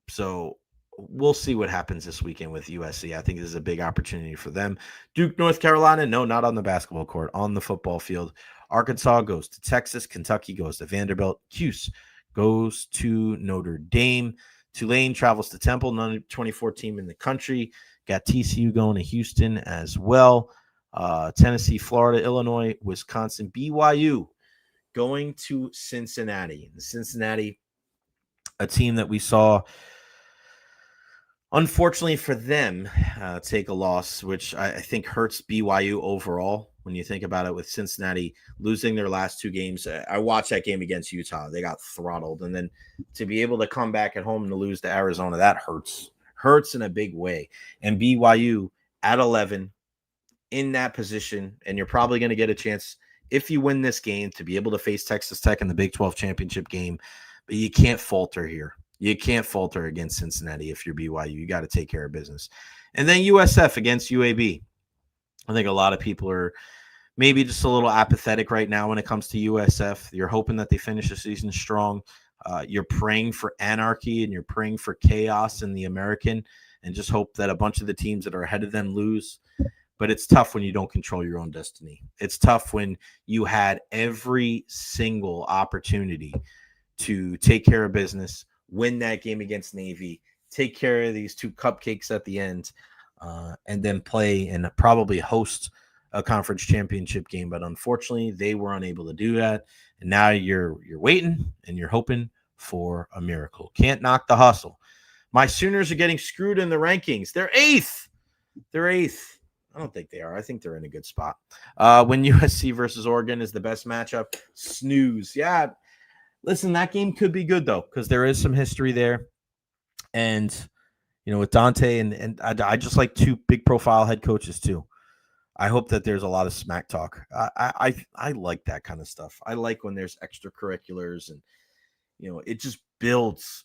B: So we'll see what happens this weekend with USC. I think this is a big opportunity for them. Duke, North Carolina, no, not on the basketball court, on the football field. Arkansas goes to Texas. Kentucky goes to Vanderbilt. Cuse goes to Notre Dame. Tulane travels to Temple, number 24 team in the country. Got TCU going to Houston as well. Tennessee, Florida, Illinois, Wisconsin, BYU going to Cincinnati. Cincinnati, a team that we saw, unfortunately for them, take a loss, which I think hurts BYU overall when you think about it, with Cincinnati losing their last two games. I watched that game against Utah. They got throttled. And then to be able to come back at home and to lose to Arizona, that hurts. Hurts in a big way. And BYU at 11 in that position, and you're probably going to get a chance, if you win this game, to be able to face Texas Tech in the Big 12 championship game. But you can't falter here. You can't falter against Cincinnati if you're BYU. You got to take care of business. And then USF against UAB. I think a lot of people are maybe just a little apathetic right now when it comes to USF. You're hoping that they finish the season strong. You're praying for anarchy and you're praying for chaos in the American, and just hope that a bunch of the teams that are ahead of them lose. But it's tough when you don't control your own destiny. It's tough when you had every single opportunity to take care of business, win that game against Navy, take care of these two cupcakes at the end, and then play and probably host a conference championship game. But unfortunately, they were unable to do that. And now you're waiting and you're hoping for a miracle. Can't knock the hustle. My Sooners are getting screwed in the rankings. They're eighth. I don't think they are. I think they're in a good spot. When USC versus Oregon is the best matchup, snooze. Yeah. Listen, that game could be good, though, because there is some history there. And, you know, with Dante, and I just like two big profile head coaches, too. I hope that there's a lot of smack talk. I like that kind of stuff. I like when there's extracurriculars and, you know, it just builds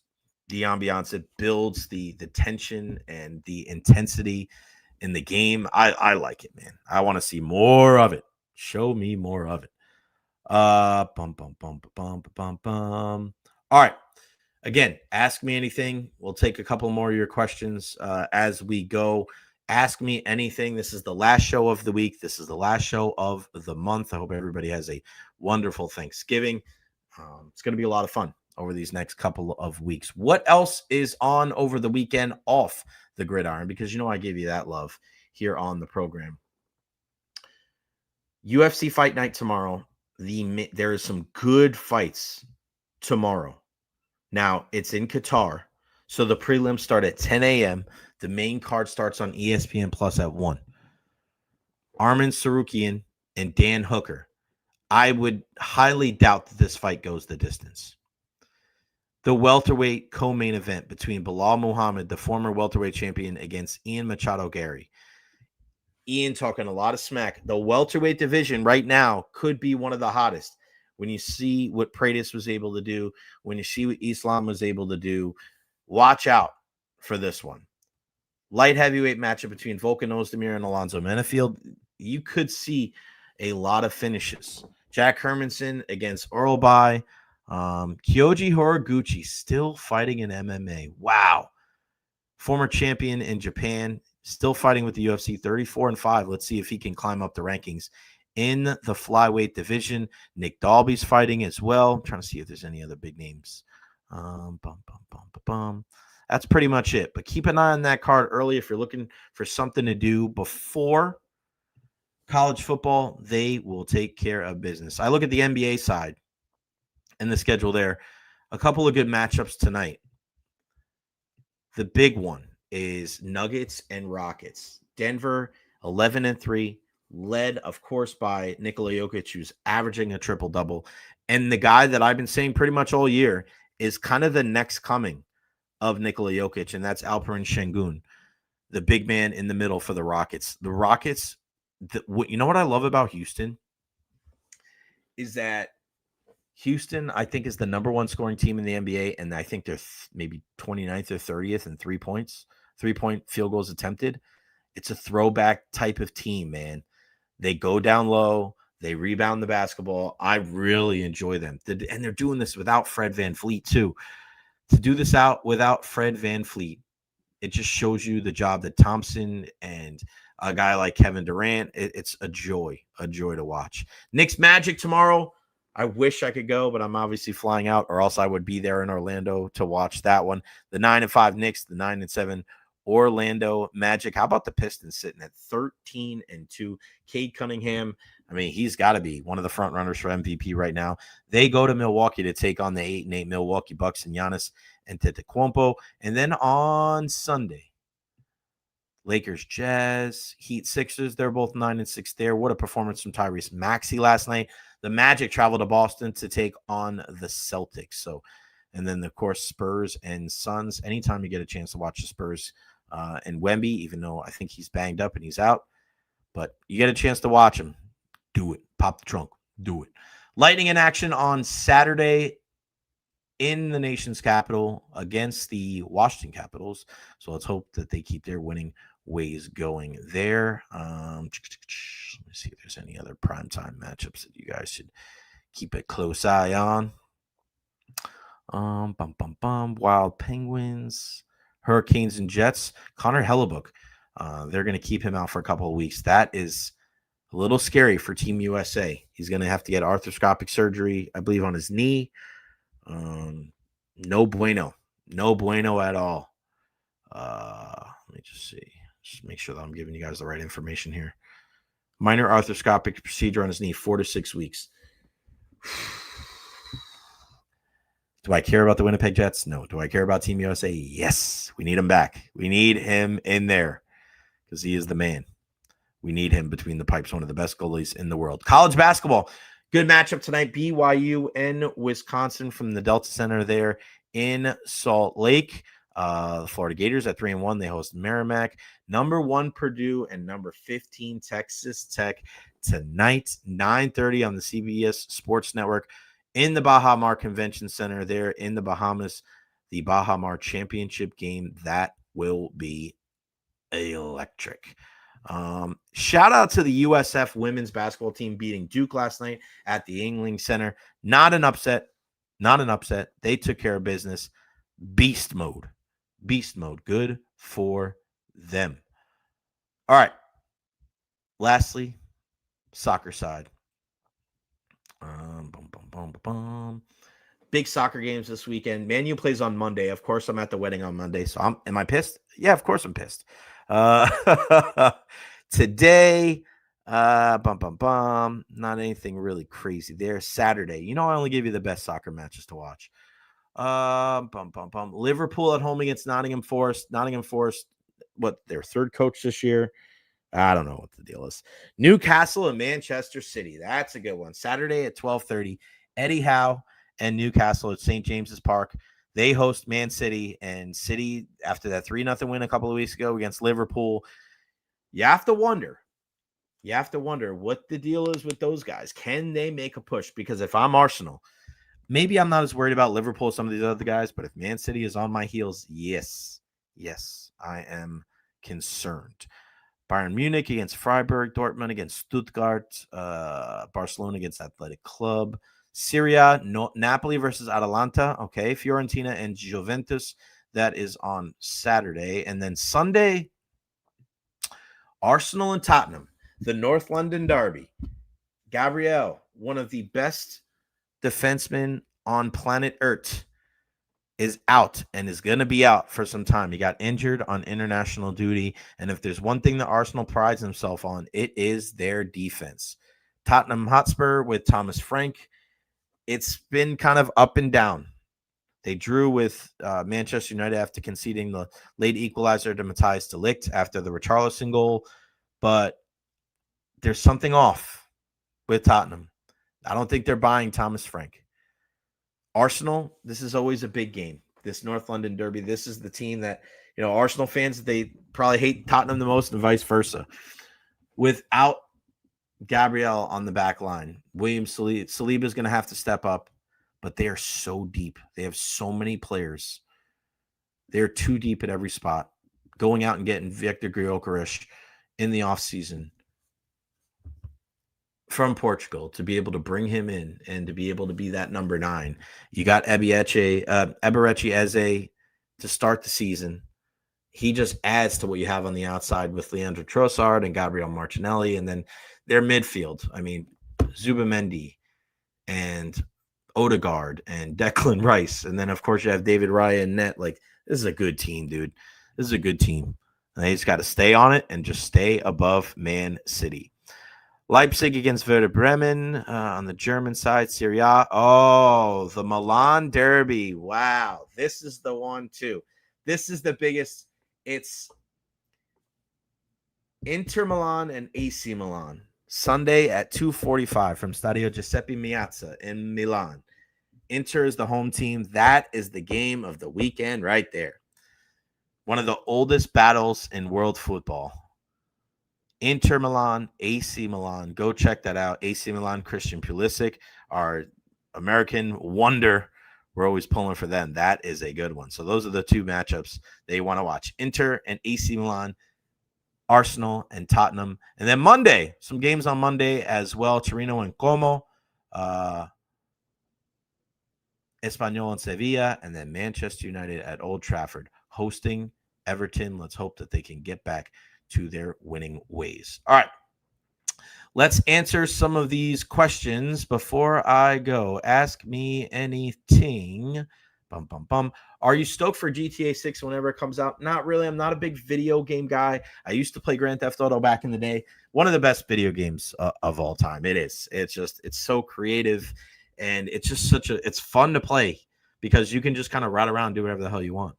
B: the ambiance. It builds the tension and the intensity in the game. I like it, man. I want to see more of it. Show me more of it. All right. Again, ask me anything. We'll take a couple more of your questions as we go. Ask me anything. This is the last show of the week. This is the last show of the month. I hope everybody has a wonderful Thanksgiving. It's going to be a lot of fun over these next couple of weeks. What else is on over the weekend off the gridiron? Because I give you that love here on the program. UFC Fight Night tomorrow. There is some good fights tomorrow. Now, it's in Qatar, so the prelims start at 10 a.m. The main card starts on ESPN Plus at 1. Arman Sarukian and Dan Hooker. I would highly doubt that this fight goes the distance. The welterweight co-main event between Bilal Muhammad, the former welterweight champion, against Ian Machado Gary. Ian talking a lot of smack. The welterweight division right now could be one of the hottest. When you see what Pratis was able to do, when you see what Islam was able to do, watch out for this one. Light heavyweight matchup between Volkan Ozdemir and Alonzo Menefield. You could see a lot of finishes. Jack Hermanson against Orlbai. Kyoji Horiguchi still fighting in MMA. Wow. Former champion in Japan, still fighting with the UFC, 34-5. Let's see if he can climb up the rankings in the flyweight division. Nick Dalby's fighting as well. I'm trying to see if there's any other big names. That's pretty much it. But keep an eye on that card early if you're looking for something to do before college football. They will take care of business. I look at the NBA side and the schedule there. A couple of good matchups tonight. The big one is Nuggets and Rockets. Denver, 11-3, led, of course, by Nikola Jokic, who's averaging a triple-double. And the guy that I've been saying pretty much all year is kind of the next coming of Nikola Jokic, and that's Alperen Şengün, the big man in the middle for the Rockets. The Rockets, you know what I love about Houston? Is that Houston, I think, is the number one scoring team in the NBA, and I think they're maybe 29th or 30th in 3 points, 3-point field goals attempted. It's a throwback type of team, man. They go down low. They rebound the basketball. I really enjoy them. And they're doing this without Fred VanVleet, too. To do this out without Fred VanVleet, it just shows you the job that Thompson and a guy like Kevin Durant, it's a joy to watch. Knicks Magic tomorrow. I wish I could go, but I'm obviously flying out, or else I would be there in Orlando to watch that one. The 9-5 Knicks, the 9-7 Orlando Magic. How about the Pistons sitting at 13-2? Cade Cunningham, I mean, he's got to be one of the front runners for MVP right now. They go to Milwaukee to take on the 8-8 Milwaukee Bucks and Giannis Antetokounmpo. And then on Sunday, Lakers, Jazz, Heat, Sixers. They're both 9-6 there. What a performance from Tyrese Maxey last night. The Magic traveled to Boston to take on the Celtics. So, and then, of course, Spurs and Suns. Anytime you get a chance to watch the Spurs and Wemby, even though I think he's banged up and he's out, but you get a chance to watch him, do it. Pop the trunk. Do it. Lightning in action on Saturday in the nation's capital against the Washington Capitals. So let's hope that they keep their winning ways going there. Let me see if there's any other primetime matchups that you guys should keep a close eye on. Wild Penguins, Hurricanes, and Jets. Connor Hellebuck, they're going to keep him out for a couple of weeks. That is a little scary for Team USA. He's going to have to get arthroscopic surgery, I believe, on his knee. No bueno at all. Let me just see. Just make sure that I'm giving you guys the right information here. Minor arthroscopic procedure on his knee, 4 to 6 weeks. Do I care about the Winnipeg Jets? No. Do I care about Team USA? Yes. We need him back. We need him in there because he is the man. We need him between the pipes, one of the best goalies in the world. College basketball. Good matchup tonight. BYU and Wisconsin from the Delta Center there in Salt Lake. The Florida Gators at 3-1. They host Merrimack. Number 1 Purdue and number 15 Texas Tech tonight, 9:30 on the CBS Sports Network in the Baha Mar Convention Center there in the Bahamas. The Baha Mar Championship game. That will be electric. Shout out to the USF women's basketball team beating Duke last night at the Yingling Center. Not an upset. They took care of business. Beast mode. Good for them. All right. Lastly, soccer side. Big soccer games this weekend. Man U plays on Monday. Of course, I'm at the wedding on Monday. So am I pissed? Yeah, of course I'm pissed. Today, not anything really crazy there. Saturday. I only give you the best soccer matches to watch. Liverpool at home against Nottingham Forest. Nottingham Forest, their third coach this year? I don't know what the deal is. Newcastle and Manchester City. That's a good one. Saturday at 12:30. Eddie Howe and Newcastle at St. James's Park. They host Man City, and City, after that 3-0 win a couple of weeks ago against Liverpool, you have to wonder what the deal is with those guys. Can they make a push? Because if I'm Arsenal, maybe I'm not as worried about Liverpool as some of these other guys, but if Man City is on my heels, yes, I am concerned. Bayern Munich against Freiburg, Dortmund against Stuttgart, Barcelona against Athletic Club, Syria, Napoli versus Atalanta, okay, Fiorentina and Juventus. That is on Saturday. And then Sunday, Arsenal and Tottenham, the North London derby. Gabriel, one of the best defensemen on planet Earth, is out and is going to be out for some time. He got injured on international duty. And if there's one thing that Arsenal prides himself on, it is their defense. Tottenham Hotspur with Thomas Frank, it's been kind of up and down. They drew with Manchester United after conceding the late equalizer to Matthias de Ligt after the Richarlison goal. But there's something off with Tottenham. I don't think they're buying Thomas Frank. Arsenal, this is always a big game. This North London derby, this is the team that, Arsenal fans, they probably hate Tottenham the most and vice versa. Without Gabriel on the back line, William Saliba is going to have to step up, but they are so deep. They have so many players. They're too deep at every spot. Going out and getting Victor Gyökeres in the offseason from Portugal to be able to bring him in and to be able to be that number 9. You got Eberechi Eze to start the season. He just adds to what you have on the outside with Leandro Trossard and Gabriel Martinelli, and then their midfield. I mean, Zubamendi and Odegaard and Declan Rice, and then of course you have David Raya and net. Like, this is a good team, dude. This is a good team. And they just got to stay on it and just stay above Man City. Leipzig against Werder Bremen on the German side. Serie A. Oh, the Milan derby. Wow. This is the one, too. This is the biggest. It's Inter Milan and AC Milan. Sunday at 2:45 from Stadio Giuseppe Meazza in Milan. Inter is the home team. That is the game of the weekend right there. One of the oldest battles in world football. Inter Milan, AC Milan. Go check that out. AC Milan, Christian Pulisic, our American wonder. We're always pulling for them. That is a good one. So those are the two matchups that you want to watch. Inter and AC Milan, Arsenal and Tottenham. And then Monday, some games on Monday as well. Torino and Como, Espanyol and Sevilla, and then Manchester United at Old Trafford hosting Everton. Let's hope that they can get back to their winning ways. All right. Let's answer some of these questions before I go. Ask me anything. Are you stoked for GTA 6 whenever it comes out? Not really. I'm not a big video game guy. I used to play Grand Theft Auto back in the day. One of the best video games of all time. It is. It's so creative, and it's just it's fun to play because you can just kind of ride around and do whatever the hell you want.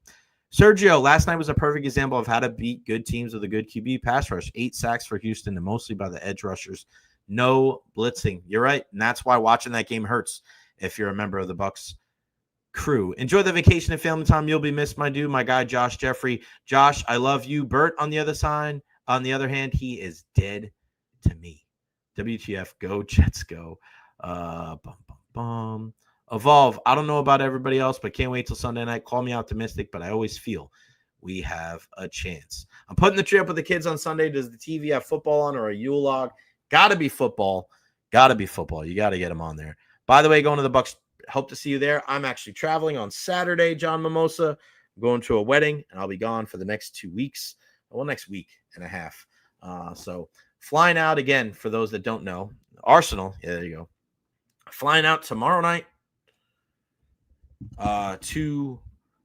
B: Sergio, last night was a perfect example of how to beat good teams with a good QB pass rush. 8 sacks for Houston, and mostly by the edge rushers. No blitzing. You're right, and that's why watching that game hurts if you're a member of the Bucs crew. Enjoy the vacation and family time. You'll be missed, my dude, my guy, Josh Jeffrey. Josh, I love you. Bert, on the other hand, he is dead to me. WTF, go Jets, go. Evolve. I don't know about everybody else, but can't wait till Sunday night. Call me optimistic, but I always feel we have a chance. I'm putting the tree up with the kids on Sunday. Does the TV have football on or a Yule log? Gotta be football. Gotta be football. You got to get them on there. By the way, going to the Bucs. Hope to see you there. I'm actually traveling on Saturday, John Mimosa. I'm going to a wedding, and I'll be gone for the next 2 weeks. Well, next week and a half. So flying out again, for those that don't know, Arsenal. Yeah, there you go. Flying out tomorrow night. To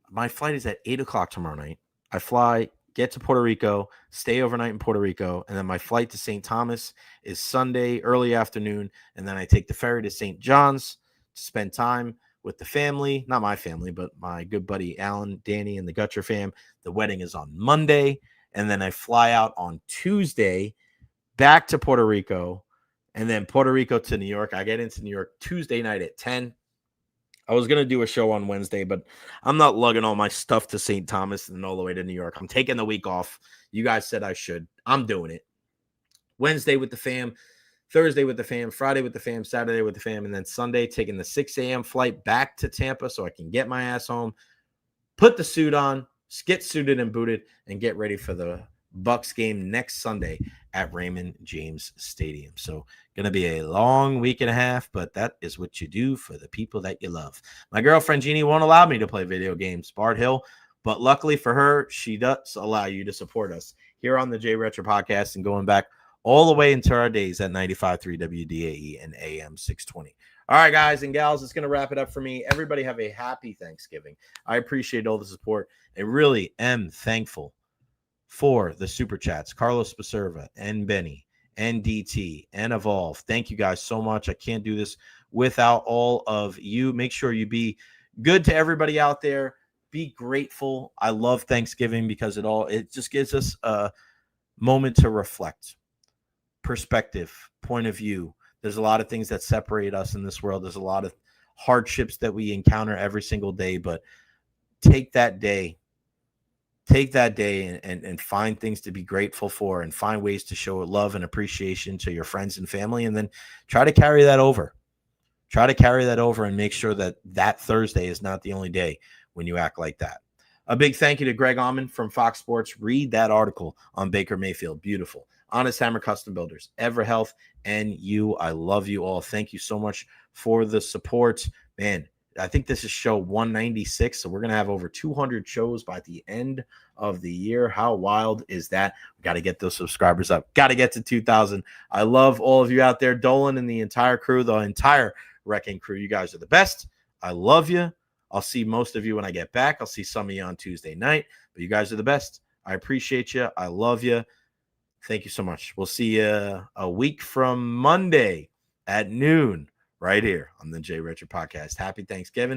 B: my flight is at 8:00 tomorrow night. I fly, get to Puerto Rico, stay overnight in Puerto Rico, and then my flight to St. Thomas is Sunday early afternoon, and then I take the ferry to St. John's to spend time with the family. Not my family, but my good buddy Alan, Danny, and the Gutcher fam. The wedding is on Monday, and then I fly out on Tuesday back to Puerto Rico, and then Puerto Rico to New York. I get into New York Tuesday night at 10. I was going to do a show on Wednesday, but I'm not lugging all my stuff to St. Thomas and all the way to New York. I'm taking the week off. You guys said I should. I'm doing it. Wednesday with the fam, Thursday with the fam, Friday with the fam, Saturday with the fam, and then Sunday taking the 6 a.m. flight back to Tampa so I can get my ass home, put the suit on, get suited and booted, and get ready for the Bucks game next Sunday at Raymond James Stadium. So going to be a long week and a half, but that is what you do for the people that you love. My girlfriend Jeannie won't allow me to play video games, Bard Hill, but luckily for her, she does allow you to support us here on the J Recher podcast and going back all the way into our days at 95.3 WDAE and AM 620. All right, guys and gals, it's going to wrap it up for me. Everybody have a happy Thanksgiving. I appreciate all the support and really am thankful for the super chats. Carlos Spaserva and Benny and DT and Evolve. Thank you guys so much. I can't do this without all of you. Make sure you be good to everybody out there. Be grateful. I love Thanksgiving because it just gives us a moment to reflect, perspective, point of view. There's a lot of things that separate us in this world. There's a lot of hardships that we encounter every single day, but take that day and find things to be grateful for and find ways to show love and appreciation to your friends and family, and then try to carry that over. Try to carry that over and make sure that Thursday is not the only day when you act like that. A big thank you to Greg Auman from Fox Sports. Read that article on Baker Mayfield. Beautiful. Honest Hammer Custom Builders, EverHealth, and you. I love you all. Thank you so much for the support. Man, I think this is show 196, so we're going to have over 200 shows by the end of the year. How wild is that? We got to get those subscribers up. Got to get to 2,000. I love all of you out there, Dolan and the entire crew, the entire Wrecking crew. You guys are the best. I love you. I'll see most of you when I get back. I'll see some of you on Tuesday night, but you guys are the best. I appreciate you. I love you. Thank you so much. We'll see you a week from Monday at noon right here on the J Recher podcast. Happy Thanksgiving.